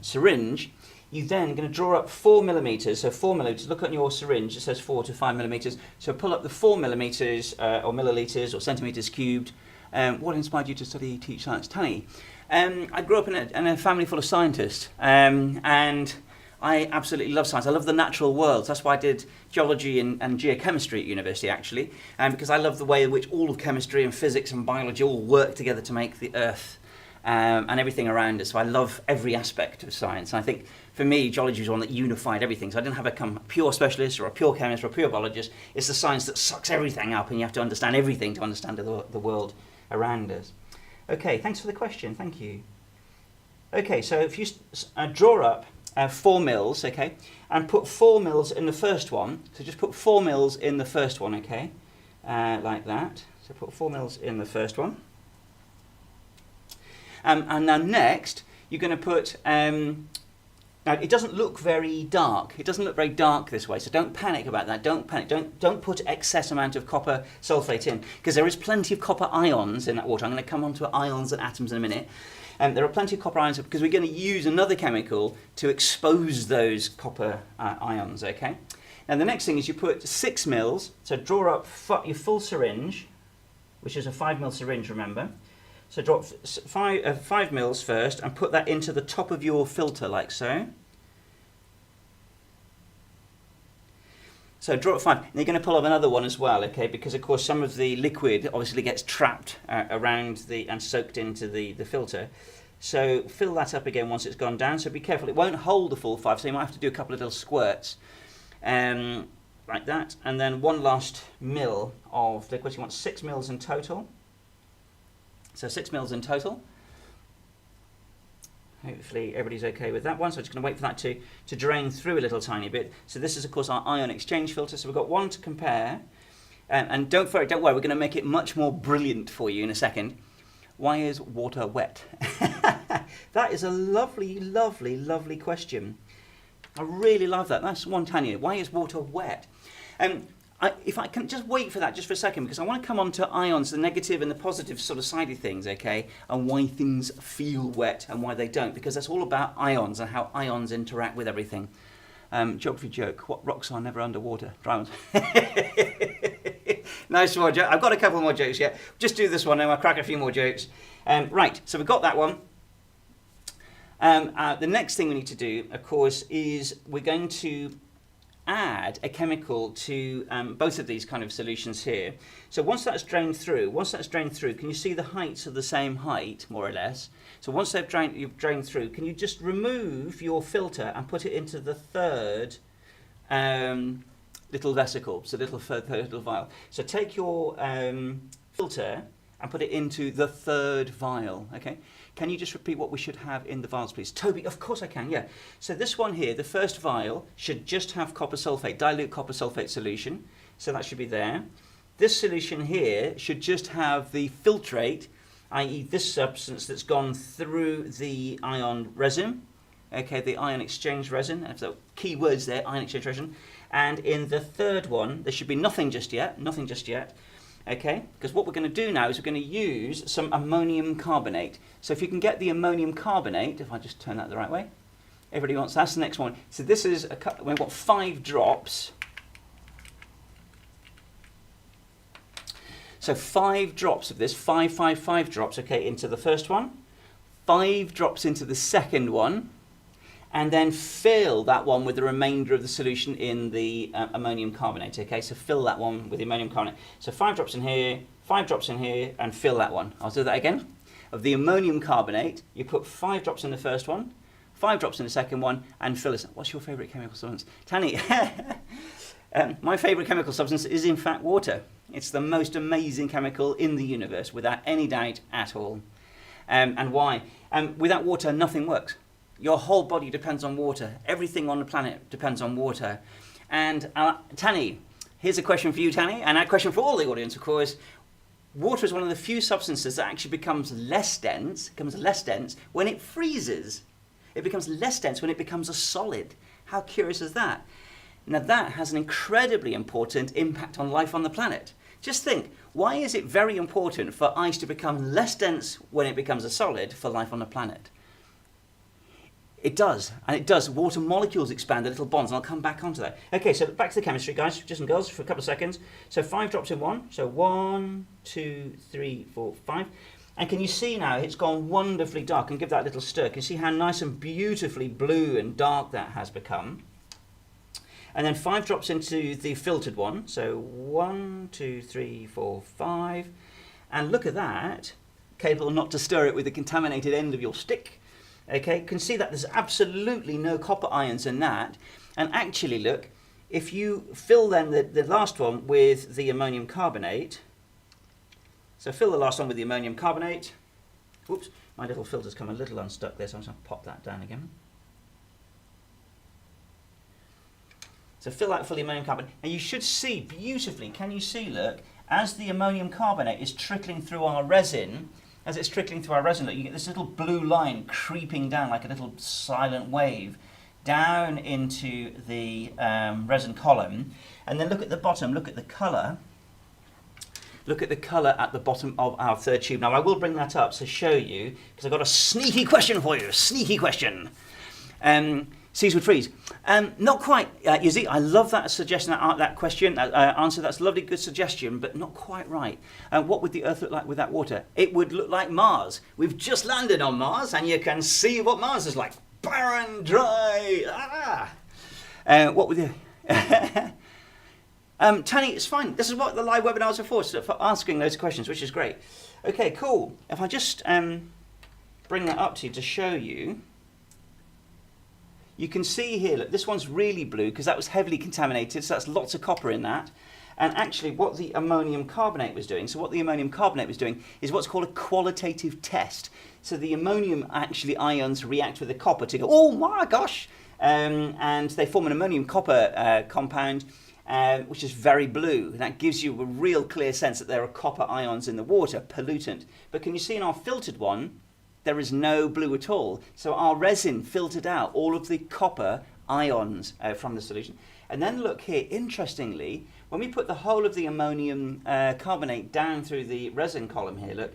syringe, you then going to draw up 4 millimetres. So 4 millimetres. Look at your syringe. It says 4 to 5 millimetres. So pull up the 4 millimetres or millilitres or centimetres cubed. What inspired you to teach science, Tanny? I grew up in a family full of scientists, and I absolutely love science. I love the natural world. That's why I did geology and geochemistry at university, actually, because I love the way in which all of chemistry and physics and biology all work together to make the Earth and everything around us. So I love every aspect of science. And I think for me, geology is one that unified everything. So I didn't have to become a pure specialist or a pure chemist or a pure biologist. It's the science that sucks everything up, and you have to understand everything to understand the world around us. Okay, thanks for the question. Thank you. Okay, so if you draw up 4 mils, okay, and put 4 mils in the first one. So just put 4 mils in the first one, okay, like that. So put 4 mils in the first one. And now next, you're going to put, now it doesn't look very dark. It doesn't look very dark this way, so don't panic about that. Don't panic. Don't put excess amount of copper sulfate in, because there is plenty of copper ions in that water. I'm going to come on to ions and atoms in a minute. There are plenty of copper ions because we're going to use another chemical to expose those copper ions, okay? Now the next thing is you put 6 mils, so draw up your full syringe, which is a 5 mil syringe, remember. So drop 5 mils first and put that into the top of your filter like so. So draw up 5, and you're going to pull up another one as well, okay? Because of course some of the liquid obviously gets trapped around and soaked into the filter. So fill that up again once it's gone down. So be careful; it won't hold the full 5, so you might have to do a couple of little squirts, like that. And then one last mil of liquid. You want 6 mils in total. So 6 mils in total. Hopefully everybody's okay with that one. So I'm just going to wait for that to drain through a little tiny bit. So this is of course our ion exchange filter. So we've got one to compare. And don't worry, we're going to make it much more brilliant for you in a second. Why is water wet? That is a lovely, lovely, lovely question. I really love that. That's one, Tanya. Why is water wet? If I can just wait for that just for a second, because I want to come on to ions, the negative and the positive sort of side of things, okay, and why things feel wet and why they don't, because that's all about ions and how ions interact with everything. Geography joke, what rocks are never underwater? Diamonds. Nice one, Joe. I've got a couple more jokes yet. Just do this one and I'll crack a few more jokes. Right, so we've got that one. The next thing we need to do, of course, is we're going to add a chemical to both of these kind of solutions here. So once that's drained through, can you see the heights are the same height, more or less? So once you've drained through, can you just remove your filter and put it into the third little vesicle, so third little vial. So take your filter and put it into the third vial, okay? Can you just repeat what we should have in the vials, please? Toby, of course I can, yeah. So this one here, the first vial, should just have copper sulfate, dilute copper sulfate solution. So that should be there. This solution here should just have the filtrate, i.e. this substance that's gone through the ion resin, okay, the ion exchange resin. So key words there, ion exchange resin. And in the third one, there should be nothing just yet. Okay, because what we're going to do now is we're going to use some ammonium carbonate. So if you can get the ammonium carbonate, if I just turn that the right way, everybody wants, that's the next one. So this is, we've got 5 drops. So 5 drops of this, 5 drops, okay, into the first one, 5 drops into the second one, and then fill that one with the remainder of the solution in the ammonium carbonate, okay? So fill that one with the ammonium carbonate. So 5 drops in here, 5 drops in here, and fill that one. I'll do that again. Of the ammonium carbonate, you put 5 drops in the first one, 5 drops in the second one, and fill it. What's your favourite chemical substance? Tanny, my favourite chemical substance is in fact water. It's the most amazing chemical in the universe, without any doubt at all. And why? Without water, nothing works. Your whole body depends on water. Everything on the planet depends on water. And Tani, here's a question for you, Tani, and a question for all the audience, of course. Water is one of the few substances that actually becomes less dense when it freezes. It becomes less dense when it becomes a solid. How curious is that? Now that has an incredibly important impact on life on the planet. Just think, why is it very important for ice to become less dense when it becomes a solid for life on the planet? It does, and it does. Water molecules expand, the little bonds, and I'll come back onto that. Okay, so back to the chemistry, guys, just and girls, for a couple of seconds. So 5 drops in 1, so 1, 2, 3, 4, 5. And can you see now it's gone wonderfully dark, and give that a little stir. Can you see how nice and beautifully blue and dark that has become? And then 5 drops into the filtered one, so 1, 2, 3, 4, 5. And look at that, capable not to stir it with the contaminated end of your stick. Okay, you can see that there's absolutely no copper ions in that. And actually, look, if you fill then the last one with the ammonium carbonate, so fill the last one with the ammonium carbonate. Whoops, my little filter's come a little unstuck there, so I'm just going to pop that down again. So fill that full of ammonium carbonate, and you should see beautifully, can you see, look, as the ammonium carbonate is trickling through our resin, look, you get this little blue line creeping down like a little silent wave down into the resin column. And then look at the bottom, look at the colour. Look at the colour at the bottom of our third tube. Now I will bring that up to show you, because I've got a sneaky question for you, sneaky question. Seas would freeze. Not quite, Yuzi. I love that suggestion, that question, answer. That's a lovely, good suggestion, but not quite right. What would the Earth look like with that water? It would look like Mars. We've just landed on Mars, and you can see what Mars is like. Barren, dry. What would the... Tani, it's fine. This is what the live webinars are for asking those questions, which is great. Okay, cool. If I just bring that up to you to show you, you can see here, look, this one's really blue because that was heavily contaminated, so that's lots of copper in that. And actually what the ammonium carbonate was doing, is what's called a qualitative test. So the ammonium actually ions react with the copper to go, oh my gosh, and they form an ammonium copper compound, which is very blue. That gives you a real clear sense that there are copper ions in the water, pollutant. But can you see in our filtered one, there is no blue at all. So our resin filtered out all of the copper ions from the solution. And then look here, interestingly, when we put the whole of the ammonium carbonate down through the resin column here, look,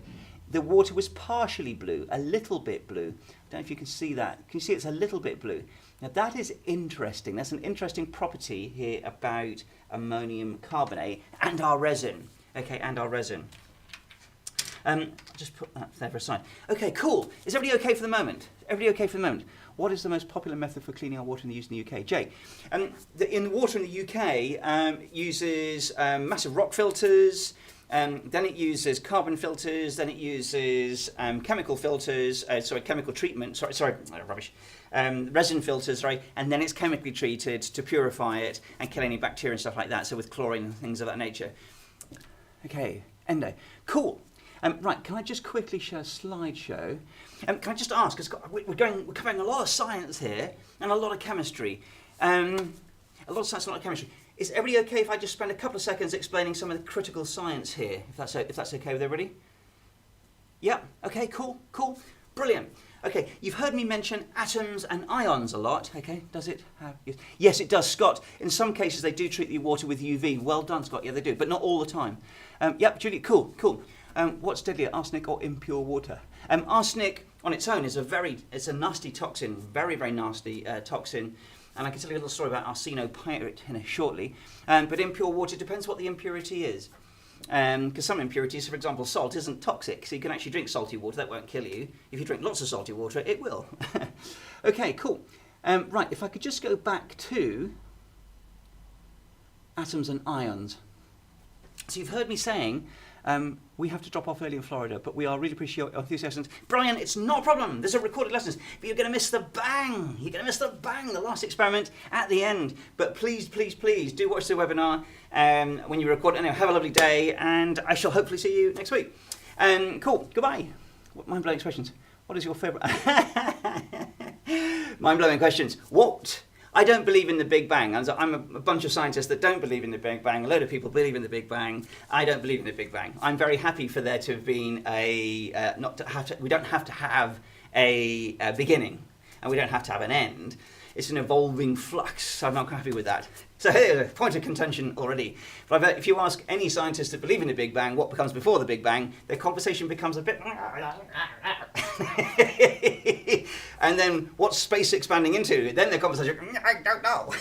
the water was partially blue, a little bit blue. I don't know if you can see that. Can you see it's a little bit blue? Now that is interesting. That's an interesting property here about ammonium carbonate and our resin. Okay, and our resin. I'll just put that there for a side. Okay, cool. Is everybody okay for the moment? Everybody okay for the moment? What is the most popular method for cleaning our water in the UK? Jay, in the water in the UK uses massive rock filters, then it uses carbon filters, then it uses chemical filters, chemical treatment, resin filters, and then it's chemically treated to purify it and kill any bacteria and stuff like that, so with chlorine and things of that nature. Okay, Endo. Cool. Right, can I just quickly share a slideshow? Can I just ask, because we're covering a lot of science here and a lot of chemistry. Is everybody okay if I just spend a couple of seconds explaining some of the critical science here, if that's okay with everybody? Yeah, okay, cool, brilliant. Okay, you've heard me mention atoms and ions a lot, okay, does it have... Yes, it does, Scott. In some cases they do treat the water with UV. Well done, Scott, yeah, they do, but not all the time. Yep, Julie, cool. What's deadlier, arsenic or impure water? Arsenic on its own is it's a nasty toxin, very, very nasty toxin. And I can tell you a little story about arsenopyrite shortly. But impure water depends what the impurity is. Because some impurities, for example, salt isn't toxic, so you can actually drink salty water, that won't kill you. If you drink lots of salty water, it will. Okay, cool. Right, if I could just go back to atoms and ions. So you've heard me saying we have to drop off early in Florida, but we are really appreciate your enthusiasm. Brian, it's not a problem. There's a recorded lessons, but you're going to miss the bang. You're going to miss the bang, the last experiment at the end. But please, please, please do watch the webinar when you record. Anyway, have a lovely day, and I shall hopefully see you next week. Cool. Goodbye. Mind-blowing questions. What is your favourite? Mind-blowing questions. What? I don't believe in the Big Bang. I'm a bunch of scientists that don't believe in the Big Bang. A load of people believe in the Big Bang. I don't believe in the Big Bang. I'm very happy for there to have been we don't have to have a beginning, and we don't have to have an end. It's an evolving flux. I'm not happy with that. So here's a point of contention already. But I bet if you ask any scientist that believe in the Big Bang what becomes before the Big Bang, their conversation becomes a bit... And then what's space expanding into? Then their conversation, I don't know.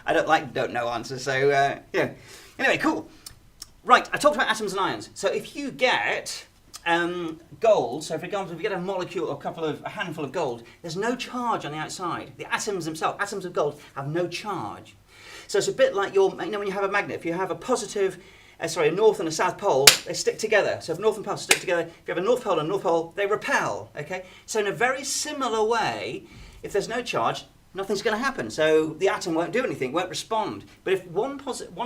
I don't like don't know answers. So yeah. Anyway, cool. Right, I talked about atoms and ions. So if you get gold, so for example, if you get a molecule or a handful of gold, there's no charge on the outside. The atoms themselves, atoms of gold, have no charge. So it's a bit like when you have a magnet, if you have a north and a south pole, they stick together. So if north and pole stick together, if you have a north pole and north pole, they repel, okay? So in a very similar way, if there's no charge, nothing's going to happen. So the atom won't do anything, won't respond. But if one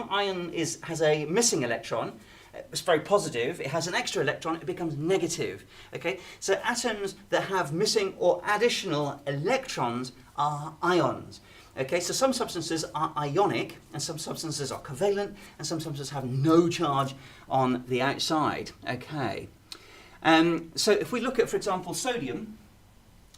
ion has a missing electron, it's very positive, it has an extra electron, it becomes negative, okay? So atoms that have missing or additional electrons are ions. Okay, so some substances are ionic, and some substances are covalent, and some substances have no charge on the outside. Okay, so if we look at, for example, sodium,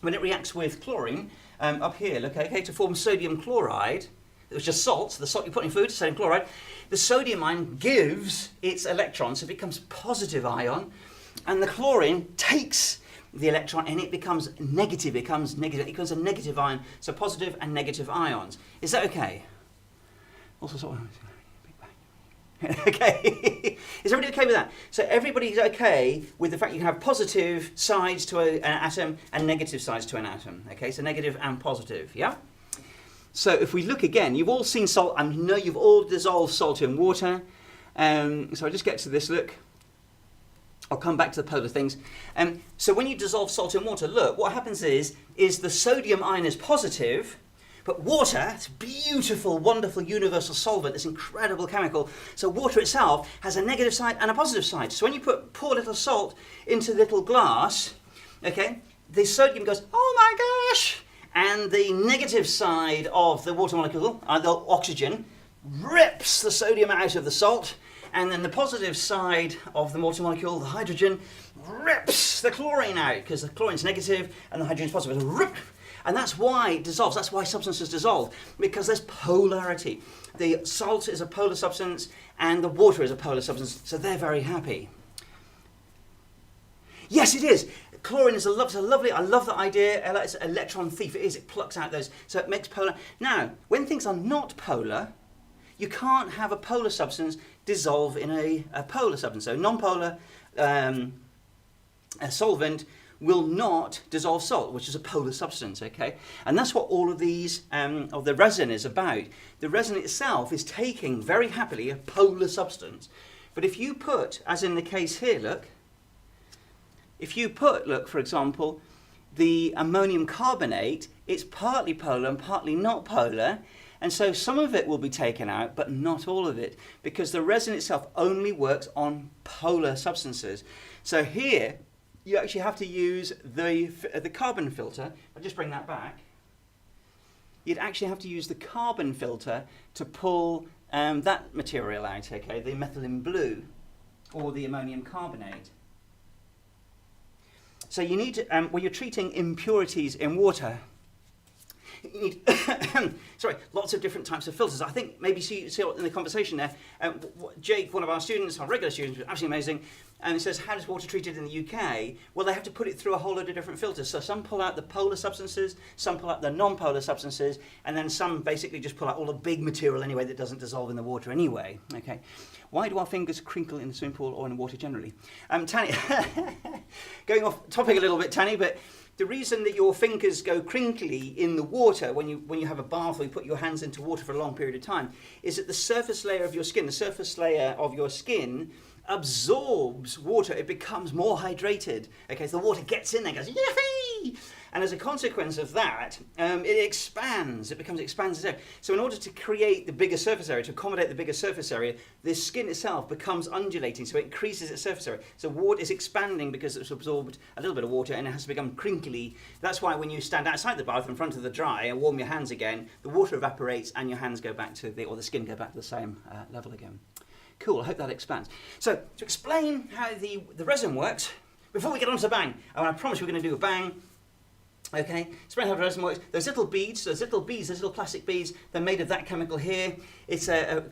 when it reacts with chlorine, up here, look, okay, to form sodium chloride, it was just salt, the salt you put in food, sodium chloride, the sodium ion gives its electrons, so it becomes positive ion, and the chlorine takes the electron and it becomes negative, it becomes a negative ion, so positive and negative ions. Is that okay? Also sort of Big Bang. Okay. Is everybody okay with that? So everybody's okay with the fact you can have positive sides to an atom and negative sides to an atom. Okay, so negative and positive, yeah? So if we look again, you've all seen salt, I know you've all dissolved salt in water. So I just get to this, look. I'll come back to the polar things. So when you dissolve salt in water, look, what happens is the sodium ion is positive, but water, it's a beautiful, wonderful, universal solvent, this incredible chemical. So water itself has a negative side and a positive side. So when you pour little salt into little glass, okay, the sodium goes, oh my gosh, and the negative side of the water molecule, the oxygen, rips the sodium out of the salt, and then the positive side of the water molecule, the hydrogen, rips the chlorine out, because the chlorine's negative and the hydrogen's positive. Rip! And that's why it dissolves, that's why substances dissolve, because there's polarity. The salt is a polar substance and the water is a polar substance, so they're very happy. Yes, it is. Chlorine is lovely, I love that idea. It's an electron thief, it is, it plucks out those, so it makes polar. Now, when things are not polar, you can't have a polar substance dissolve in a polar substance. So non-polar a solvent will not dissolve salt, which is a polar substance, okay? And that's what all of these, of the resin is about. The resin itself is taking, very happily, a polar substance. But if you put, as in the case here, look, if you put, look, for example, the ammonium carbonate, it's partly polar and partly not polar, and so some of it will be taken out, but not all of it, because the resin itself only works on polar substances. So here, you actually have to use the carbon filter. I'll just bring that back. You'd actually have to use the carbon filter to pull that material out, okay, the methylene blue, or the ammonium carbonate. So you need to, when you're treating impurities in water, you need lots of different types of filters. I think maybe see in the conversation there, Jake, one of our students, our regular students, was absolutely amazing, and he says, how is water treated in the UK? Well, they have to put it through a whole load of different filters. So some pull out the polar substances, some pull out the non-polar substances, and then some basically just pull out all the big material anyway that doesn't dissolve in the water anyway. Okay. Why do our fingers crinkle in the swimming pool or in water generally? Tanny, going off topic a little bit, Tanny, but the reason that your fingers go crinkly in the water when you have a bath or you put your hands into water for a long period of time is that the surface layer of your skin, absorbs water. It becomes more hydrated. Okay, so the water gets in there and goes, yippee! And as a consequence of that, it expands. It becomes expansive. So in order to create the bigger surface area, to accommodate the bigger surface area, the skin itself becomes undulating, so it increases its surface area. So water is expanding because it's absorbed a little bit of water and it has to become crinkly. That's why when you stand outside the bath in front of the dry and warm your hands again, the water evaporates and your hands go back to or the skin go back to the same level again. Cool, I hope that expands. So, to explain how the resin works, before we get on to the bang, I promise we're going to do a bang. Okay, explain how the resin works. Those little plastic beads, they're made of that chemical here. It's a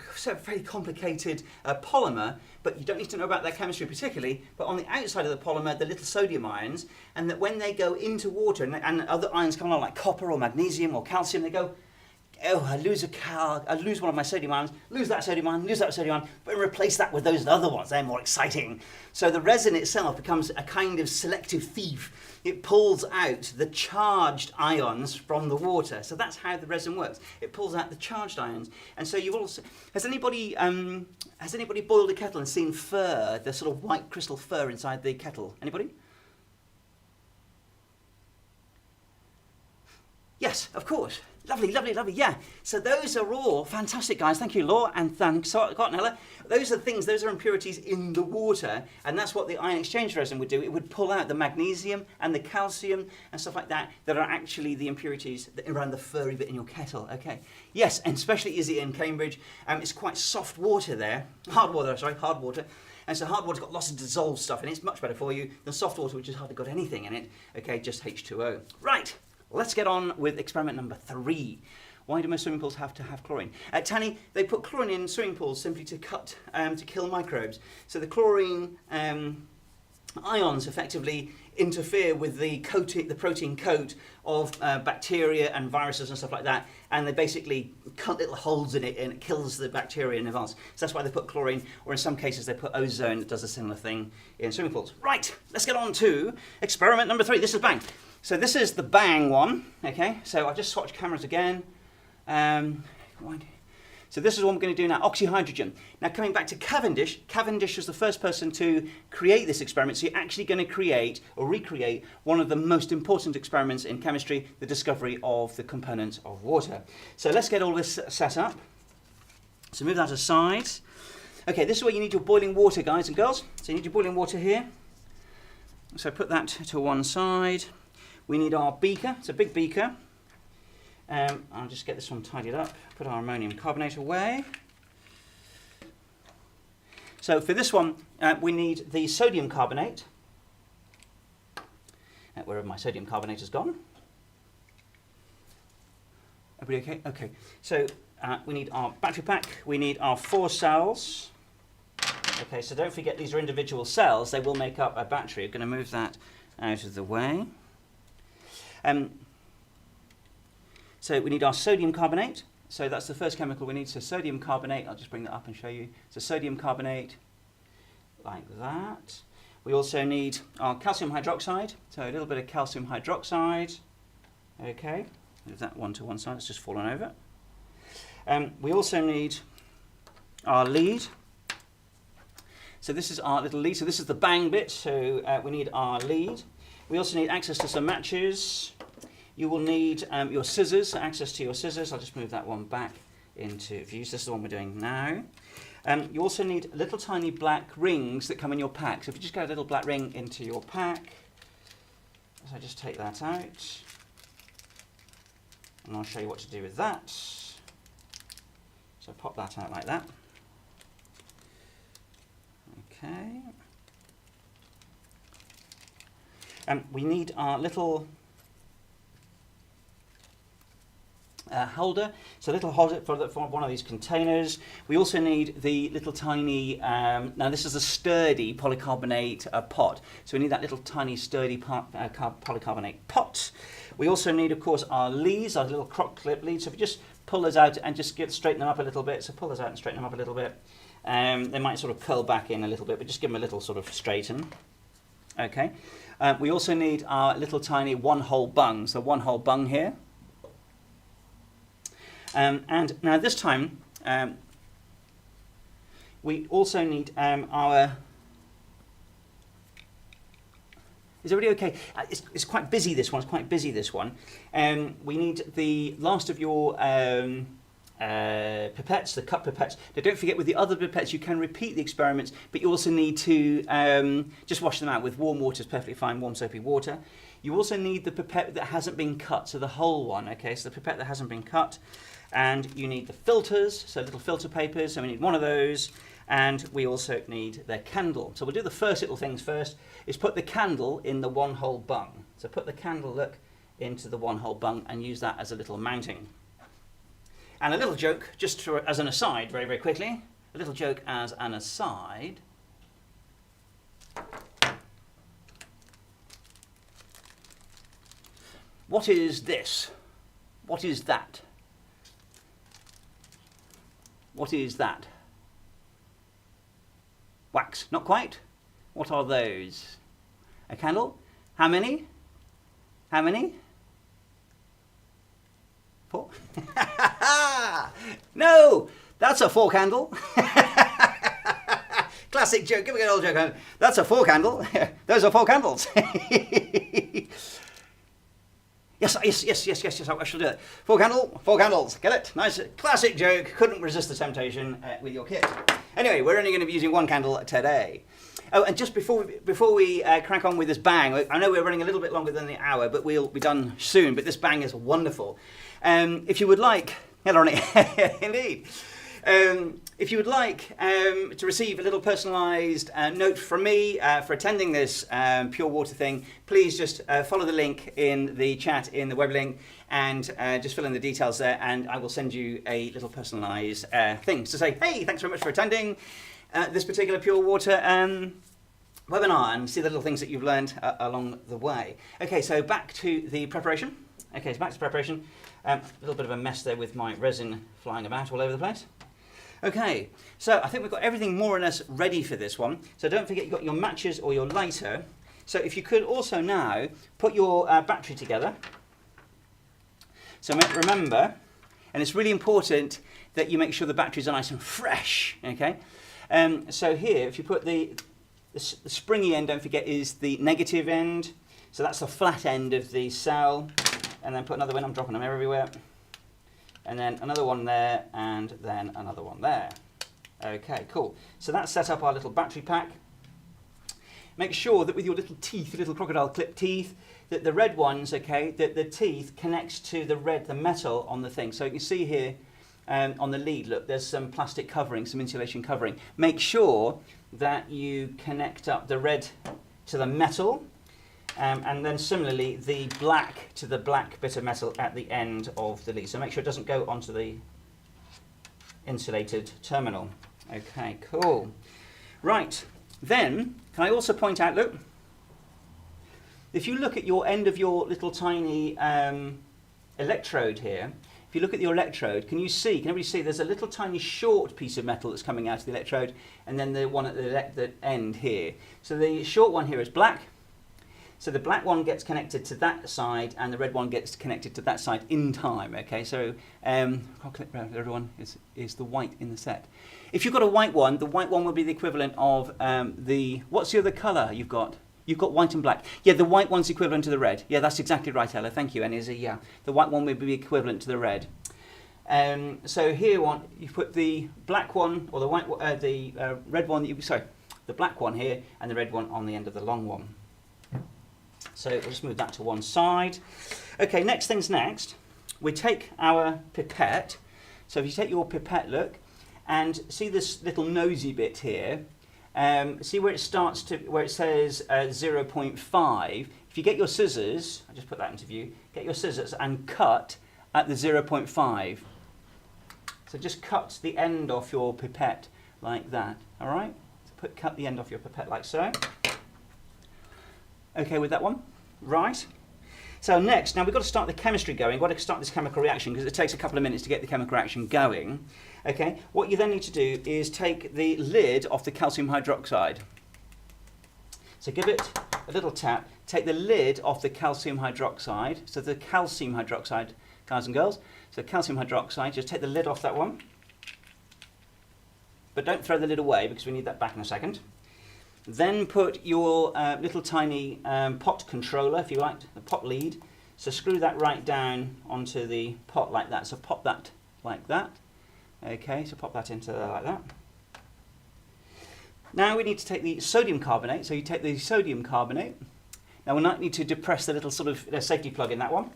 very complicated polymer, but you don't need to know about that chemistry particularly. But on the outside of the polymer, the little sodium ions, and that when they go into water, and other ions come along like copper or magnesium or calcium, they go, oh, I lose one of my sodium ions, lose that sodium ion, but replace that with those other ones. They're more exciting. So the resin itself becomes a kind of selective thief. It pulls out the charged ions from the water. So that's how the resin works. It pulls out the charged ions. And so you've also, has anybody boiled a kettle and seen fur, the sort of white crystal fur inside the kettle? Anybody? Yes, of course. Lovely, lovely, lovely, yeah. So those are all fantastic, guys. Thank you, Laura, and thanks, Scott and Ella. Those are impurities in the water, and that's what the ion exchange resin would do. It would pull out the magnesium and the calcium and stuff like that are actually the impurities around the furry bit in your kettle, okay? Yes, and especially is it in Cambridge. It's quite soft water there, hard water. And so hard water's got lots of dissolved stuff, and it's much better for you than soft water, which has hardly got anything in it, okay, just H2O. Right. Let's get on with experiment number 3. Why do most swimming pools have to have chlorine? At Tanny, they put chlorine in swimming pools simply to kill microbes. So the chlorine ions effectively interfere with the protein coat of bacteria and viruses and stuff like that, and they basically cut little holes in it and it kills the bacteria in advance. So that's why they put chlorine, or in some cases they put ozone that does a similar thing in swimming pools. Right, let's get on to experiment number 3. This is bang. So this is the bang one, okay? So I'll just swatch cameras again. So this is what I'm going to do now, oxyhydrogen. Now coming back to Cavendish, Cavendish was the first person to create this experiment. So you're actually going to create or recreate one of the most important experiments in chemistry, the discovery of the components of water. So let's get all this set up. So move that aside. Okay, this is where you need your boiling water, guys and girls. So you need your boiling water here. So put that to one side. We need our beaker, it's a big beaker. I'll just get this one tidied up, put our ammonium carbonate away. So for this one, we need the sodium carbonate. Wherever my sodium carbonate has gone. Everybody okay? Okay. So we need our battery pack, we need our 4 cells. Okay, so don't forget these are individual cells, they will make up a battery. I'm going to move that out of the way. So we need our sodium carbonate. So that's the first chemical we need. So sodium carbonate, I'll just bring that up and show you. So sodium carbonate, like that. We also need our calcium hydroxide. So a little bit of calcium hydroxide. Okay, move that one to one side, it's just fallen over. We also need our lead. So this is our little lead. So this is the bang bit. So we need our lead. We also need access to some matches. You will need your scissors, access to your scissors. I'll just move that one back into view. So this is the one we're doing now. You also need little tiny black rings that come in your pack. So if you just get a little black ring into your pack, so just take that out. And I'll show you what to do with that. So pop that out like that. Okay. We need our little holder, so a little holder for one of these containers. We also need the little tiny, now this is a sturdy polycarbonate pot, so we need that little tiny sturdy polycarbonate pot. We also need, of course, our leads, our little crock clip leads. So if you just pull those out and just straighten them up a little bit, so pull those out and straighten them up a little bit. They might sort of curl back in a little bit, but just give them a little sort of straighten. Okay. We also need our little tiny one-hole bung, so one-hole bung here. And now this time, we also need our... Is everybody okay? It's quite busy, this one. It's quite busy, this one. We need the last of your pipettes, the cup pipettes. Now, don't forget, with the other pipettes, you can repeat the experiments, but you also need to just wash them out with warm water. Is perfectly fine, warm soapy water. You also need the pipette that hasn't been cut, so the whole one, okay? So the pipette that hasn't been cut. And you need the filters, so little filter papers, so we need one of those. And we also need the candle. So we'll do the first little things first, is put the candle in the one-hole bung. So put the candle, look, into the one-hole bung and use that as a little mounting. And a little joke, just as an aside, very, very quickly, a little joke as an aside. What is this? What is that? What is that? Wax, not quite. What are those? A candle? How many? How many? 4? No, that's a 4 candle. Classic joke, give me an old joke. That's a 4 candle. Those are 4 candles. Yes, I shall do it. 4 candles, get it? Nice, classic joke, couldn't resist the temptation with your kit. Anyway, we're only going to be using 1 candle today. Oh, and just before we crack on with this bang, I know we're running a little bit longer than the hour, but we'll be done soon, but this bang is wonderful. If you would like, indeed. If you would like to receive a little personalised note from me for attending this pure water thing, please just follow the link in the chat in the web link and just fill in the details there, and I will send you a little personalised thing to say, hey, thanks very much for attending this particular pure water webinar, and see the little things that you've learned along the way. Okay, so back to the preparation. Okay, so back to the preparation. A little bit of a mess there with my resin flying about all over the place. Okay, so I think we've got everything more or less ready for this one. So don't forget you've got your matches or your lighter. So if you could also now put your battery together. So remember, and it's really important that you make sure the batteries are nice and fresh, okay? So here, if you put the springy end, don't forget, is the negative end. So that's the flat end of the cell. And then put another one, I'm dropping them everywhere. And then another one there, and then another one there. Okay, cool. So that's set up our little battery pack. Make sure that with your little teeth, little crocodile clip teeth, that the red ones, okay, that the teeth connects to the metal on the thing. So you can see here on the lead, look, there's some plastic covering, some insulation covering. Make sure that you connect up the red to the metal. And then similarly, the black to the black bit of metal at the end of the lead. So make sure it doesn't go onto the insulated terminal. Okay, cool. Right, then, can I also point out, look, if you look at your end of your little tiny electrode here, if you look at your electrode, can everybody see there's a little tiny short piece of metal that's coming out of the electrode, and then the one at the end here. So the short one here is black. So the black one gets connected to that side, and the red one gets connected to that side in time. Okay, so I'll click around. Everyone is the white in the set. If you've got a white one, the white one will be the equivalent of what's the other colour you've got? You've got white and black. Yeah, the white one's equivalent to the red. Yeah, that's exactly right, Ella. Thank you. And yeah, the white one will be equivalent to the red. So here, you put the black one or the white, red one. The black one here, and the red one on the end of the long one. So we'll just move that to one side. Okay, next thing's next. We take our pipette. So if you take your pipette, look, and see this little nosy bit here. See where it starts to, where it says 0.5. If you get your scissors, I'll just put that into view, get your scissors and cut at the 0.5. So just cut the end off your pipette like that, all right? So cut the end off your pipette like so. Okay with that one? Right. So next, now we've got to start the chemistry going. We've got to start this chemical reaction because it takes a couple of minutes to get the chemical reaction going. Okay, what you then need to do is take the lid off the calcium hydroxide. So give it a little tap. Take the lid off the calcium hydroxide. So the calcium hydroxide, guys and girls. So calcium hydroxide, just take the lid off that one. But don't throw the lid away because we need that back in a second. Then put your little tiny pot controller, if you like, the pot lead. So screw that right down onto the pot like that. So pop that like that. Okay, so pop that into there like that. Now we need to take the sodium carbonate. So you take the sodium carbonate. Now we might need to depress the little sort of safety plug in that one.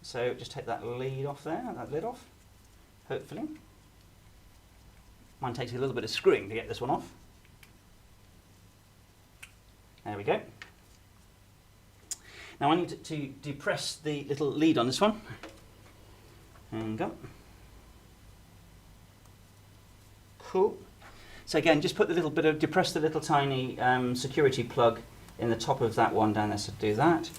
So just take that lead off there, that lid off, hopefully. Mine takes a little bit of screwing to get this one off. There we go. Now I need to depress the little lead on this one. And go. Cool. So again, just put the little bit of, depress the little tiny security plug in the top of that one down there, so do that.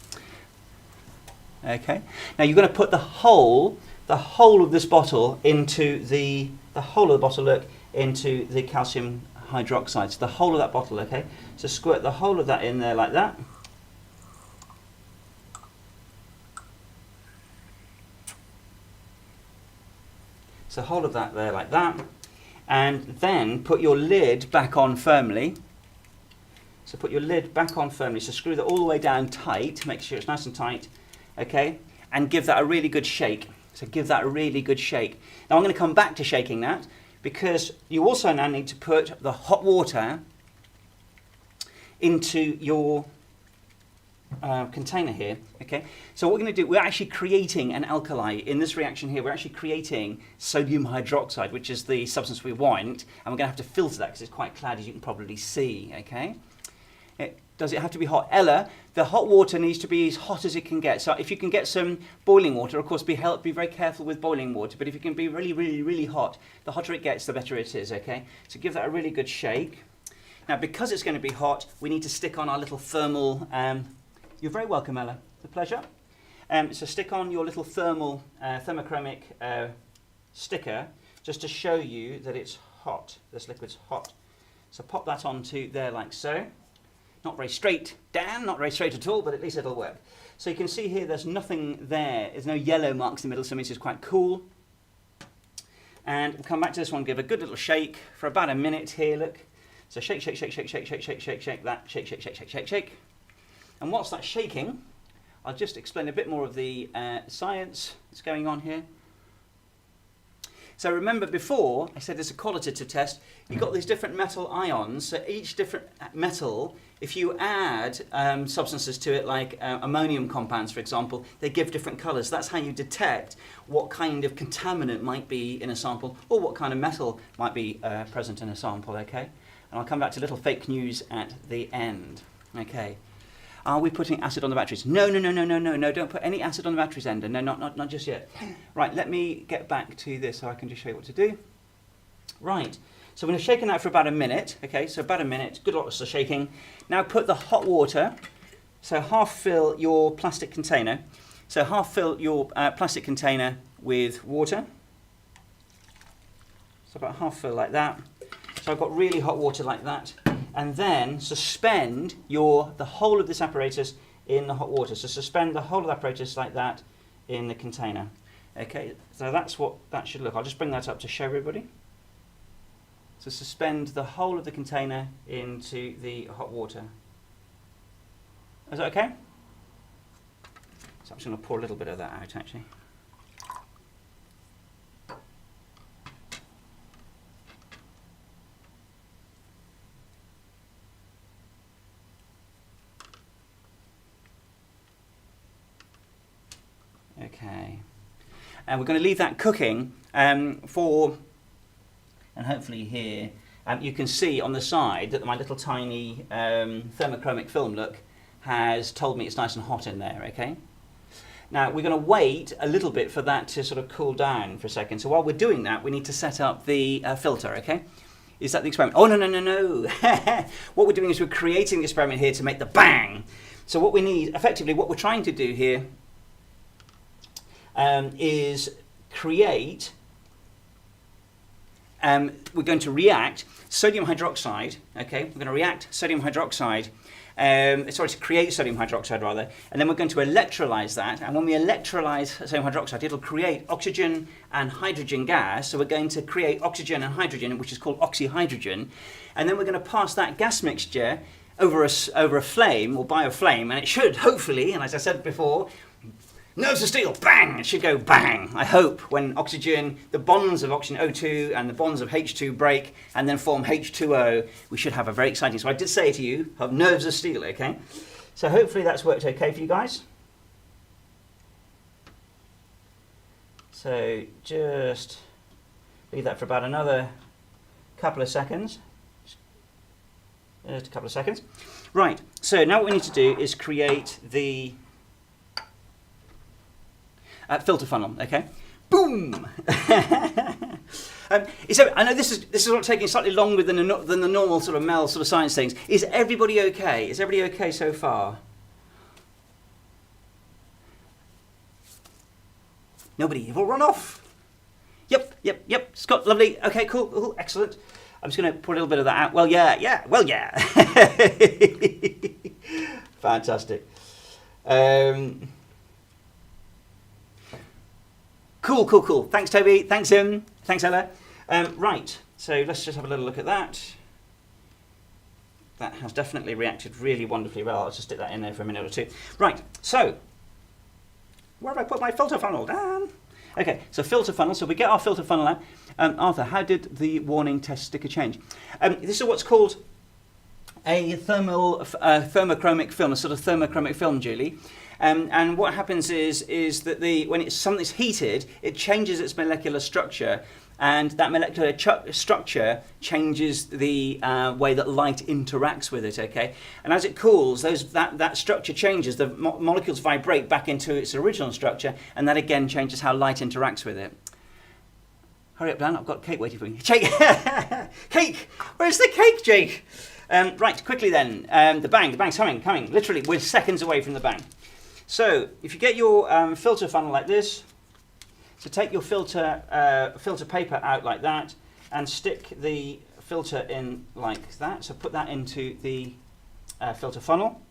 Okay. Now you're going to put the whole of this bottle into the whole of the bottle, look, into the calcium hydroxide. So the whole of that bottle, okay? So squirt the whole of that in there like that. So the whole of that there like that. And then put your lid back on firmly. So put your lid back on firmly. So screw that all the way down tight. Make sure it's nice and tight. Okay? And give that a really good shake. So give that a really good shake. Now I'm going to come back to shaking that, because you also now need to put the hot water into your container here. Okay, so what we're going to do, we're actually creating an alkali in this reaction here. We're actually creating sodium hydroxide, which is the substance we want, and we're going to have to filter that because it's quite cloudy, as you can probably see. Okay, does it have to be hot? Ella, the hot water needs to be as hot as it can get. So if you can get some boiling water, of course, be very careful with boiling water. But if it can be really, really, really hot, the hotter it gets, the better it is. Okay, so give that a really good shake. Now, because it's going to be hot, we need to stick on our little thermal. You're very welcome, Ella. It's a pleasure. So stick on your little thermal thermochromic sticker just to show you that it's hot. This liquid's hot. So pop that onto there like so. Not very straight, Dan, not very straight at all, but at least it'll work. So you can see here there's nothing there. There's no yellow marks in the middle, so it means it's quite cool. And we'll come back to this one, give a good little shake for about a minute here, look. So shake, shake, shake, shake, shake, shake, shake, shake, shake that, shake, shake, shake, shake, shake, shake. And whilst that's shaking, I'll just explain a bit more of the science that's going on here. So remember before, I said it's a qualitative test. You've got these different metal ions. So each different metal, if you add substances to it, like ammonium compounds, for example, they give different colours. That's how you detect what kind of contaminant might be in a sample, or what kind of metal might be present in a sample, okay? And I'll come back to little fake news at the end, okay? Are we putting acid on the batteries? No, no, no, no, no, no, no, don't put any acid on the batteries, Ender. No, not just yet. Right, let me get back to this so I can just show you what to do. Right, so we're going to shake that for about a minute. Okay, so about a minute, good lots of shaking. Now put the hot water, so half fill your plastic container. So half fill your plastic container with water. So about half fill like that. So I've got really hot water like that. And then suspend the whole of this apparatus in the hot water. So suspend the whole of the apparatus like that in the container. Okay, so that's what that should look. I'll just bring that up to show everybody. So suspend the whole of the container into the hot water. Is that okay? So I'm just going to pour a little bit of that out actually. Okay, and we're going to leave that cooking for, and hopefully here, you can see on the side that my little tiny thermochromic film, look, has told me it's nice and hot in there, okay? Now we're going to wait a little bit for that to sort of cool down for a second. So while we're doing that, we need to set up the filter, okay? Is that the experiment? Oh, no, no, no, no. What we're doing is we're creating the experiment here to make the bang. So what we need, effectively, what we're trying to do here is create, we're going to react sodium hydroxide, okay, we're going to react sodium hydroxide sorry, to create sodium hydroxide rather, and then we're going to electrolyse that, and when we electrolyse sodium hydroxide, it'll create oxygen and hydrogen gas, so we're going to create oxygen and hydrogen, which is called oxyhydrogen, and then we're going to pass that gas mixture over a flame, or by a flame, and it should, hopefully, and as I said before, nerves of steel, bang! It should go bang, I hope, when oxygen, the bonds of oxygen O2 and the bonds of H2 break and then form H2O, we should have a very exciting, so I did say to you, have nerves of steel, okay? So hopefully that's worked okay for you guys. So just leave that for about another couple of seconds. Just a couple of seconds. Right, so now what we need to do is create the filter funnel, okay? Boom! So I know this is sort of taking slightly longer than the normal sort of MEL sort of science things. Is everybody okay? Is everybody okay so far? Nobody? You've all run off? Yep. Scott, lovely. Okay, cool, excellent. I'm just going to put a little bit of that out. Well, yeah. Fantastic. Cool. Thanks, Toby. Thanks, Tim. Thanks, Ella. Right, so let's just have a little look at that. That has definitely reacted really wonderfully well. I'll just stick that in there for a minute or two. Right, so where have I put my filter funnel, Dan? Okay, so filter funnel. So we get our filter funnel out. Arthur, how did the warning test sticker change? This is what's called a thermochromic film, a sort of thermochromic film, Julie. And what happens is that when something's heated, it changes its molecular structure, and that molecular structure changes the way that light interacts with it. Okay, and as it cools, that structure changes. The molecules vibrate back into its original structure, and that again changes how light interacts with it. Hurry up, Dan! I've got cake waiting for me. Cake! Where's the cake, Jake? Right, quickly then. The bang's coming. Literally, we're seconds away from the bang. So if you get your filter funnel like this, so take your filter paper out like that and stick the filter in like that. So put that into the filter funnel.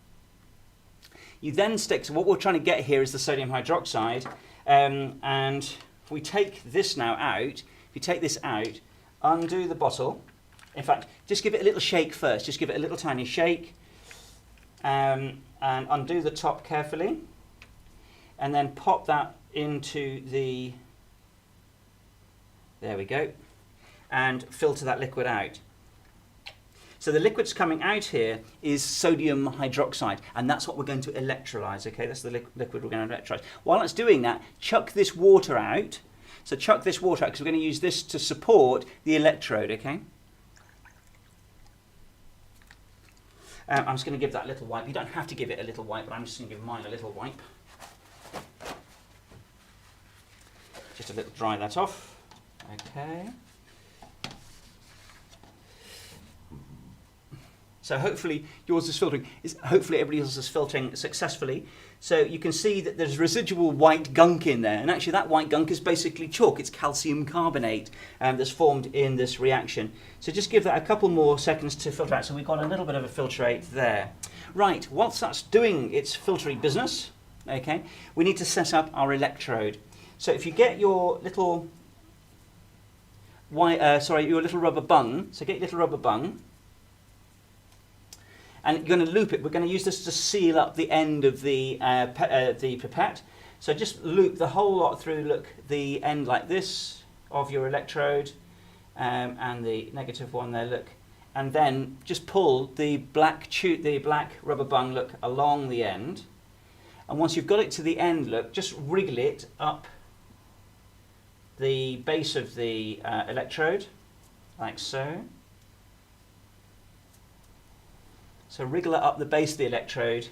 You then stick, so what we're trying to get here is the sodium hydroxide, and if we take this now out, if you take this out, undo the bottle. In fact, just give it a little shake first, just give it a little tiny shake, and undo the top carefully, and then pop that into the, there we go, and filter that liquid out. So the liquid's coming out here is sodium hydroxide, and that's what we're going to electrolyse, okay? That's the liquid we're going to electrolyse. While it's doing that, chuck this water out. So chuck this water out, because we're going to use this to support the electrode, okay? I'm just going to give that a little wipe. You don't have to give it a little wipe, but I'm just going to give mine a little wipe. Just a little dry that off. Okay. So hopefully yours is filtering. Hopefully everybody else is filtering successfully. So you can see that there's residual white gunk in there, and actually that white gunk is basically chalk. It's calcium carbonate that's formed in this reaction. So just give that a couple more seconds to filter out. So we've got a little bit of a filtrate there. Right, whilst that's doing its filtering business, okay, we need to set up our electrode. So if you get your little your little rubber bung. So get your little rubber bung. And you're going to loop it. We're going to use this to seal up the end of the pipette. So just loop the whole lot through, look, the end like this of your electrode, and the negative one there, look. And then just pull the black rubber bung, look, along the end. And once you've got it to the end, look, just wriggle it up the base of the electrode, like so. So wriggle it up the base of the electrode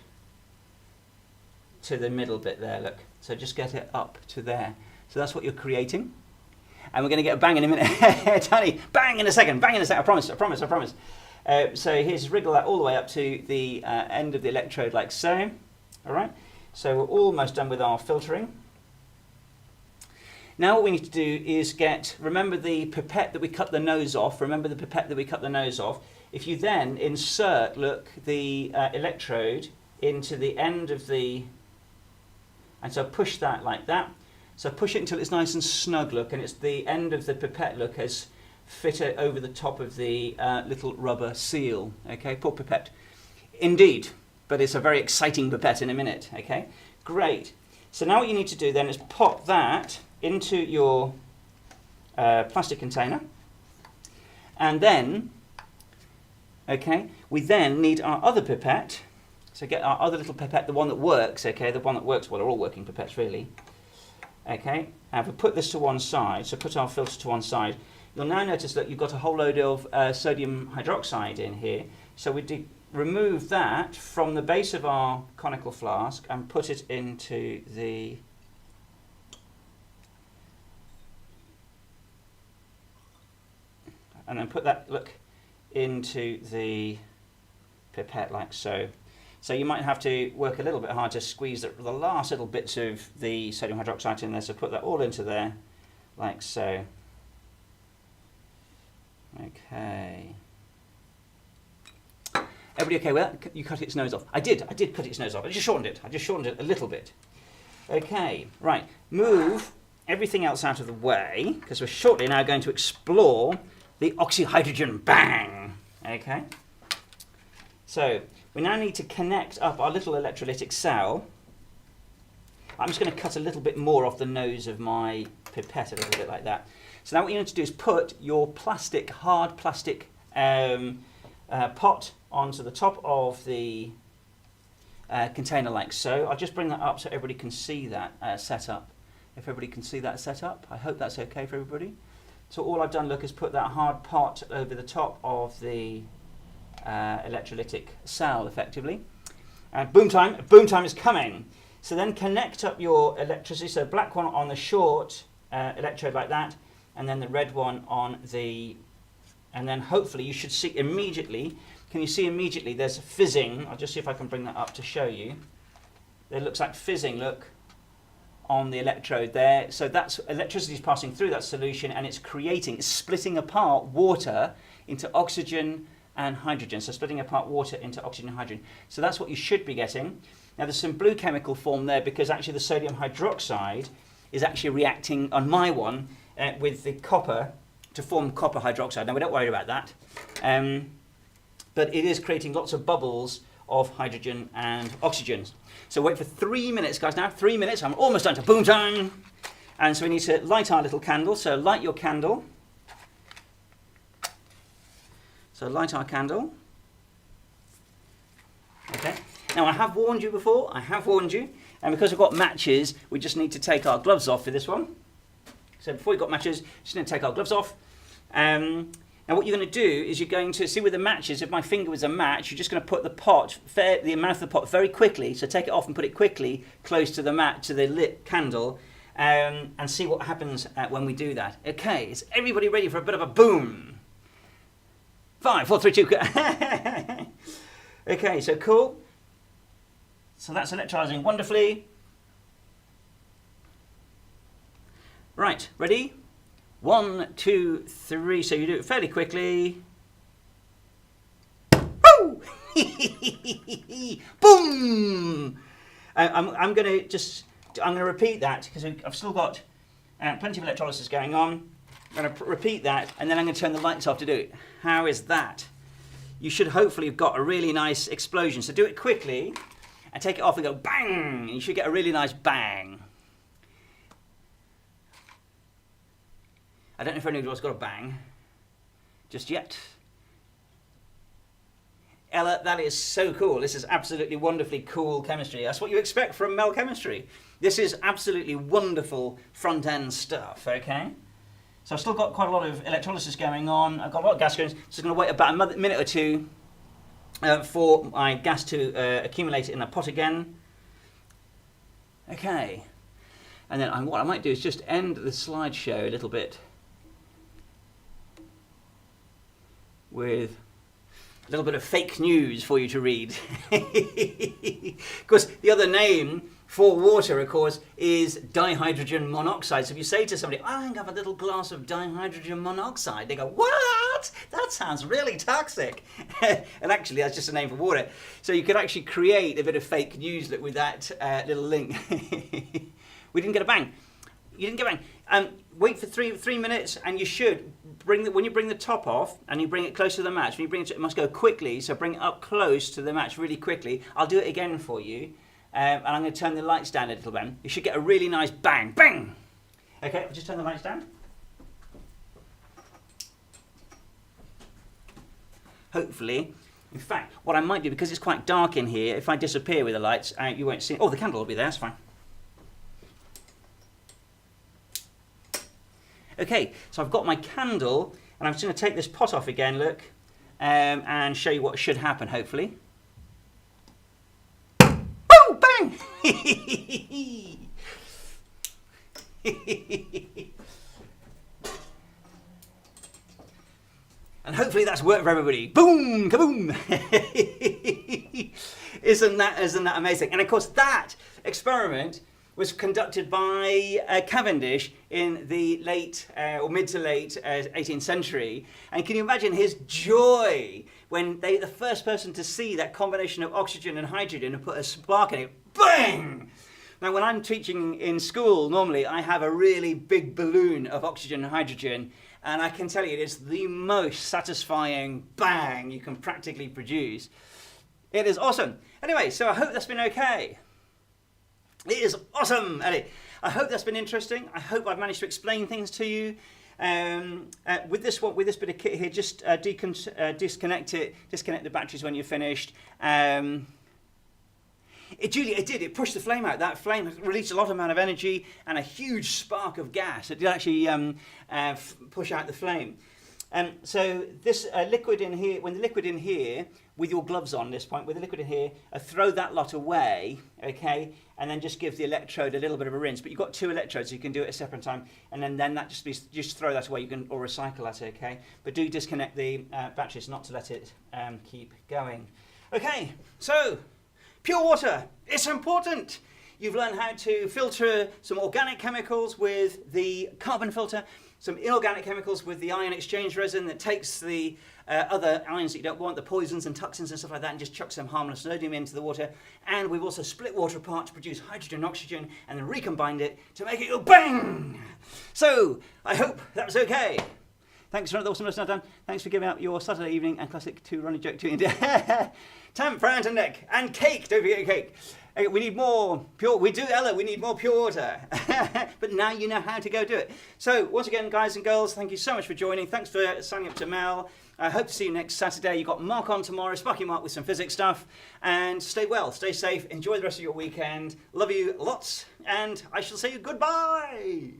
to the middle bit there, look. So just get it up to there. So that's what you're creating. And we're going to get a bang in a minute. Tiny, bang in a second, I promise. So here's wriggle that all the way up to the end of the electrode like so. All right, so we're almost done with our filtering. Now what we need to do is remember the pipette that we cut the nose off, If you then insert, the electrode into the end of and so push that like that. So push it until it's nice and snug, and it's the end of the pipette, has fit it over the top of the little rubber seal. Okay, poor pipette. Indeed, but it's a very exciting pipette in a minute. Okay, great. So now what you need to do then is pop that into your plastic container, and then, we then need our other pipette. So get our other little pipette, the one that works. Okay, the one that works. Well, they're all working pipettes really. Okay, and if we put this to one side, so put our filter to one side, you'll now notice that you've got a whole load of sodium hydroxide in here. So we remove that from the base of our conical flask and put it into the and then put that into the pipette like so. So you might have to work a little bit hard to squeeze the last little bits of the sodium hydroxide in there, so put that all into there, like so. Okay. Everybody okay with that? You cut its nose off. I did cut its nose off. I just shortened it a little bit. Okay, right. Move everything else out of the way, because we're shortly now going to explore the oxyhydrogen bang. Okay. So we now need to connect up our little electrolytic cell. I'm just going to cut a little bit more off the nose of my pipette, a little bit like that. So now what you need to do is put your hard plastic pot onto the top of the container like so. I'll just bring that up so everybody can see that setup. If everybody can see that setup, I hope that's okay for everybody. So all I've done, is put that hard pot over the top of the electrolytic cell, effectively. And boom time is coming. So then connect up your electricity, so black one on the short electrode like that, and then the red one on the, and then hopefully you should see immediately, can you see immediately there's a fizzing? I'll just see if I can bring that up to show you. There looks like fizzing, on the electrode there. So that's electricity is passing through that solution, and it's splitting apart water into oxygen and hydrogen. So splitting apart water into oxygen and hydrogen. So that's what you should be getting. Now there's some blue chemical form there because actually the sodium hydroxide is actually reacting on my one with the copper to form copper hydroxide. Now we don't worry about that. But it is creating lots of bubbles of hydrogen and oxygen. So wait for 3 minutes, guys, now. 3 minutes, I'm almost done to boom time. And so we need to light our little candle. So light your candle. So light our candle. Okay. Now I have warned you before, and because we've got matches, we just need to take our gloves off for this one. So before you've got matches, just need to take our gloves off. Now what you're going to do is you're going to see with the matches, if my finger was a match, you're just going to put the mouth of the pot very quickly, so take it off and put it quickly close to the lit candle, and see what happens when we do that. Okay, is everybody ready for a bit of a boom? 5, 4, 3, 2. Okay, so cool. So that's electrolyzing wonderfully. Right, ready? 1, 2, 3. So you do it fairly quickly. Woo! Boom! I'm going to repeat that because I've still got plenty of electrolysis going on. I'm going to repeat that, and then I'm going to turn the lights off to do it. How is that? You should hopefully have got a really nice explosion. So do it quickly and take it off and go bang. You should get a really nice bang. I don't know if anybody's got a bang just yet. Ella, that is so cool. This is absolutely wonderfully cool chemistry. That's what you expect from MEL Chemistry. This is absolutely wonderful front-end stuff, okay? So I've still got quite a lot of electrolysis going on. I've got a lot of gas going on. So I'm going to wait about a minute or two for my gas to accumulate in a pot again. Okay. And then what I might do is just end the slideshow a little bit with A little bit of fake news for you to read. Because the other name for water, of course, is dihydrogen monoxide. So if you say to somebody, I think I have a little glass of dihydrogen monoxide, they go, what? That sounds really toxic. And actually, that's just a name for water. So you could actually create a bit of fake news with that little link. We didn't get a bang. You didn't get a bang. Wait for three minutes, and you should when you bring the top off and you bring it close to the match. When you bring it must go quickly, so bring it up close to the match really quickly. I'll do it again for you, and I'm going to turn the lights down a little bit. You should get a really nice bang, bang. Okay, I'll just turn the lights down. Hopefully, in fact, what I might do, because it's quite dark in here, if I disappear with the lights, you won't see. Oh, the candle will be there. That's fine. Okay, so I've got my candle, and I'm just going to take this pot off again, look, and show you what should happen, hopefully. Oh, bang! And hopefully that's worked for everybody. Boom, kaboom! Isn't that amazing? And of course, that experiment was conducted by Cavendish in the late or mid to late 18th century. And can you imagine his joy when the first person to see that combination of oxygen and hydrogen and put a spark in it, bang! Now, when I'm teaching in school, normally I have a really big balloon of oxygen and hydrogen, and I can tell you it is the most satisfying bang you can practically produce. It is awesome. Anyway, so I hope that's been okay. It is awesome, Ellie. I hope that's been interesting. I hope I've managed to explain things to you. With this bit of kit here, just disconnect the batteries when you're finished. It pushed the flame out. That flame released a lot amount of energy and a huge spark of gas. It did actually push out the flame. So this liquid in here, when the liquid in here, with your gloves on this point, with the liquid in here, throw that lot away, okay, and then just give the electrode a little bit of a rinse. But you've got two electrodes, so you can do it at a separate time, and then that just throw that away. You can or recycle that, okay. But do disconnect the batteries, not to let it keep going. Okay, so pure water, it's important. You've learned how to filter some organic chemicals with the carbon filter, some inorganic chemicals with the ion exchange resin that takes the other ions that you don't want, the poisons and toxins and stuff like that, and just chucks some harmless sodium into the water. And we've also split water apart to produce hydrogen and oxygen, and then recombined it to make it go bang! So, I hope that was okay. Thanks for another awesome lesson, Dan. Thanks for giving up your Saturday evening and classic 2 running joke to India. Tam, Brand and Nick. And cake, don't forget your cake. We need more pure, we do, Ella, we need more pure water. But now you know how to go do it. So, once again, guys and girls, thank you so much for joining. Thanks for signing up to MEL. I hope to see you next Saturday. You've got Mark on tomorrow, Sparky Mark with some physics stuff. And stay well, stay safe, enjoy the rest of your weekend. Love you lots, and I shall say goodbye.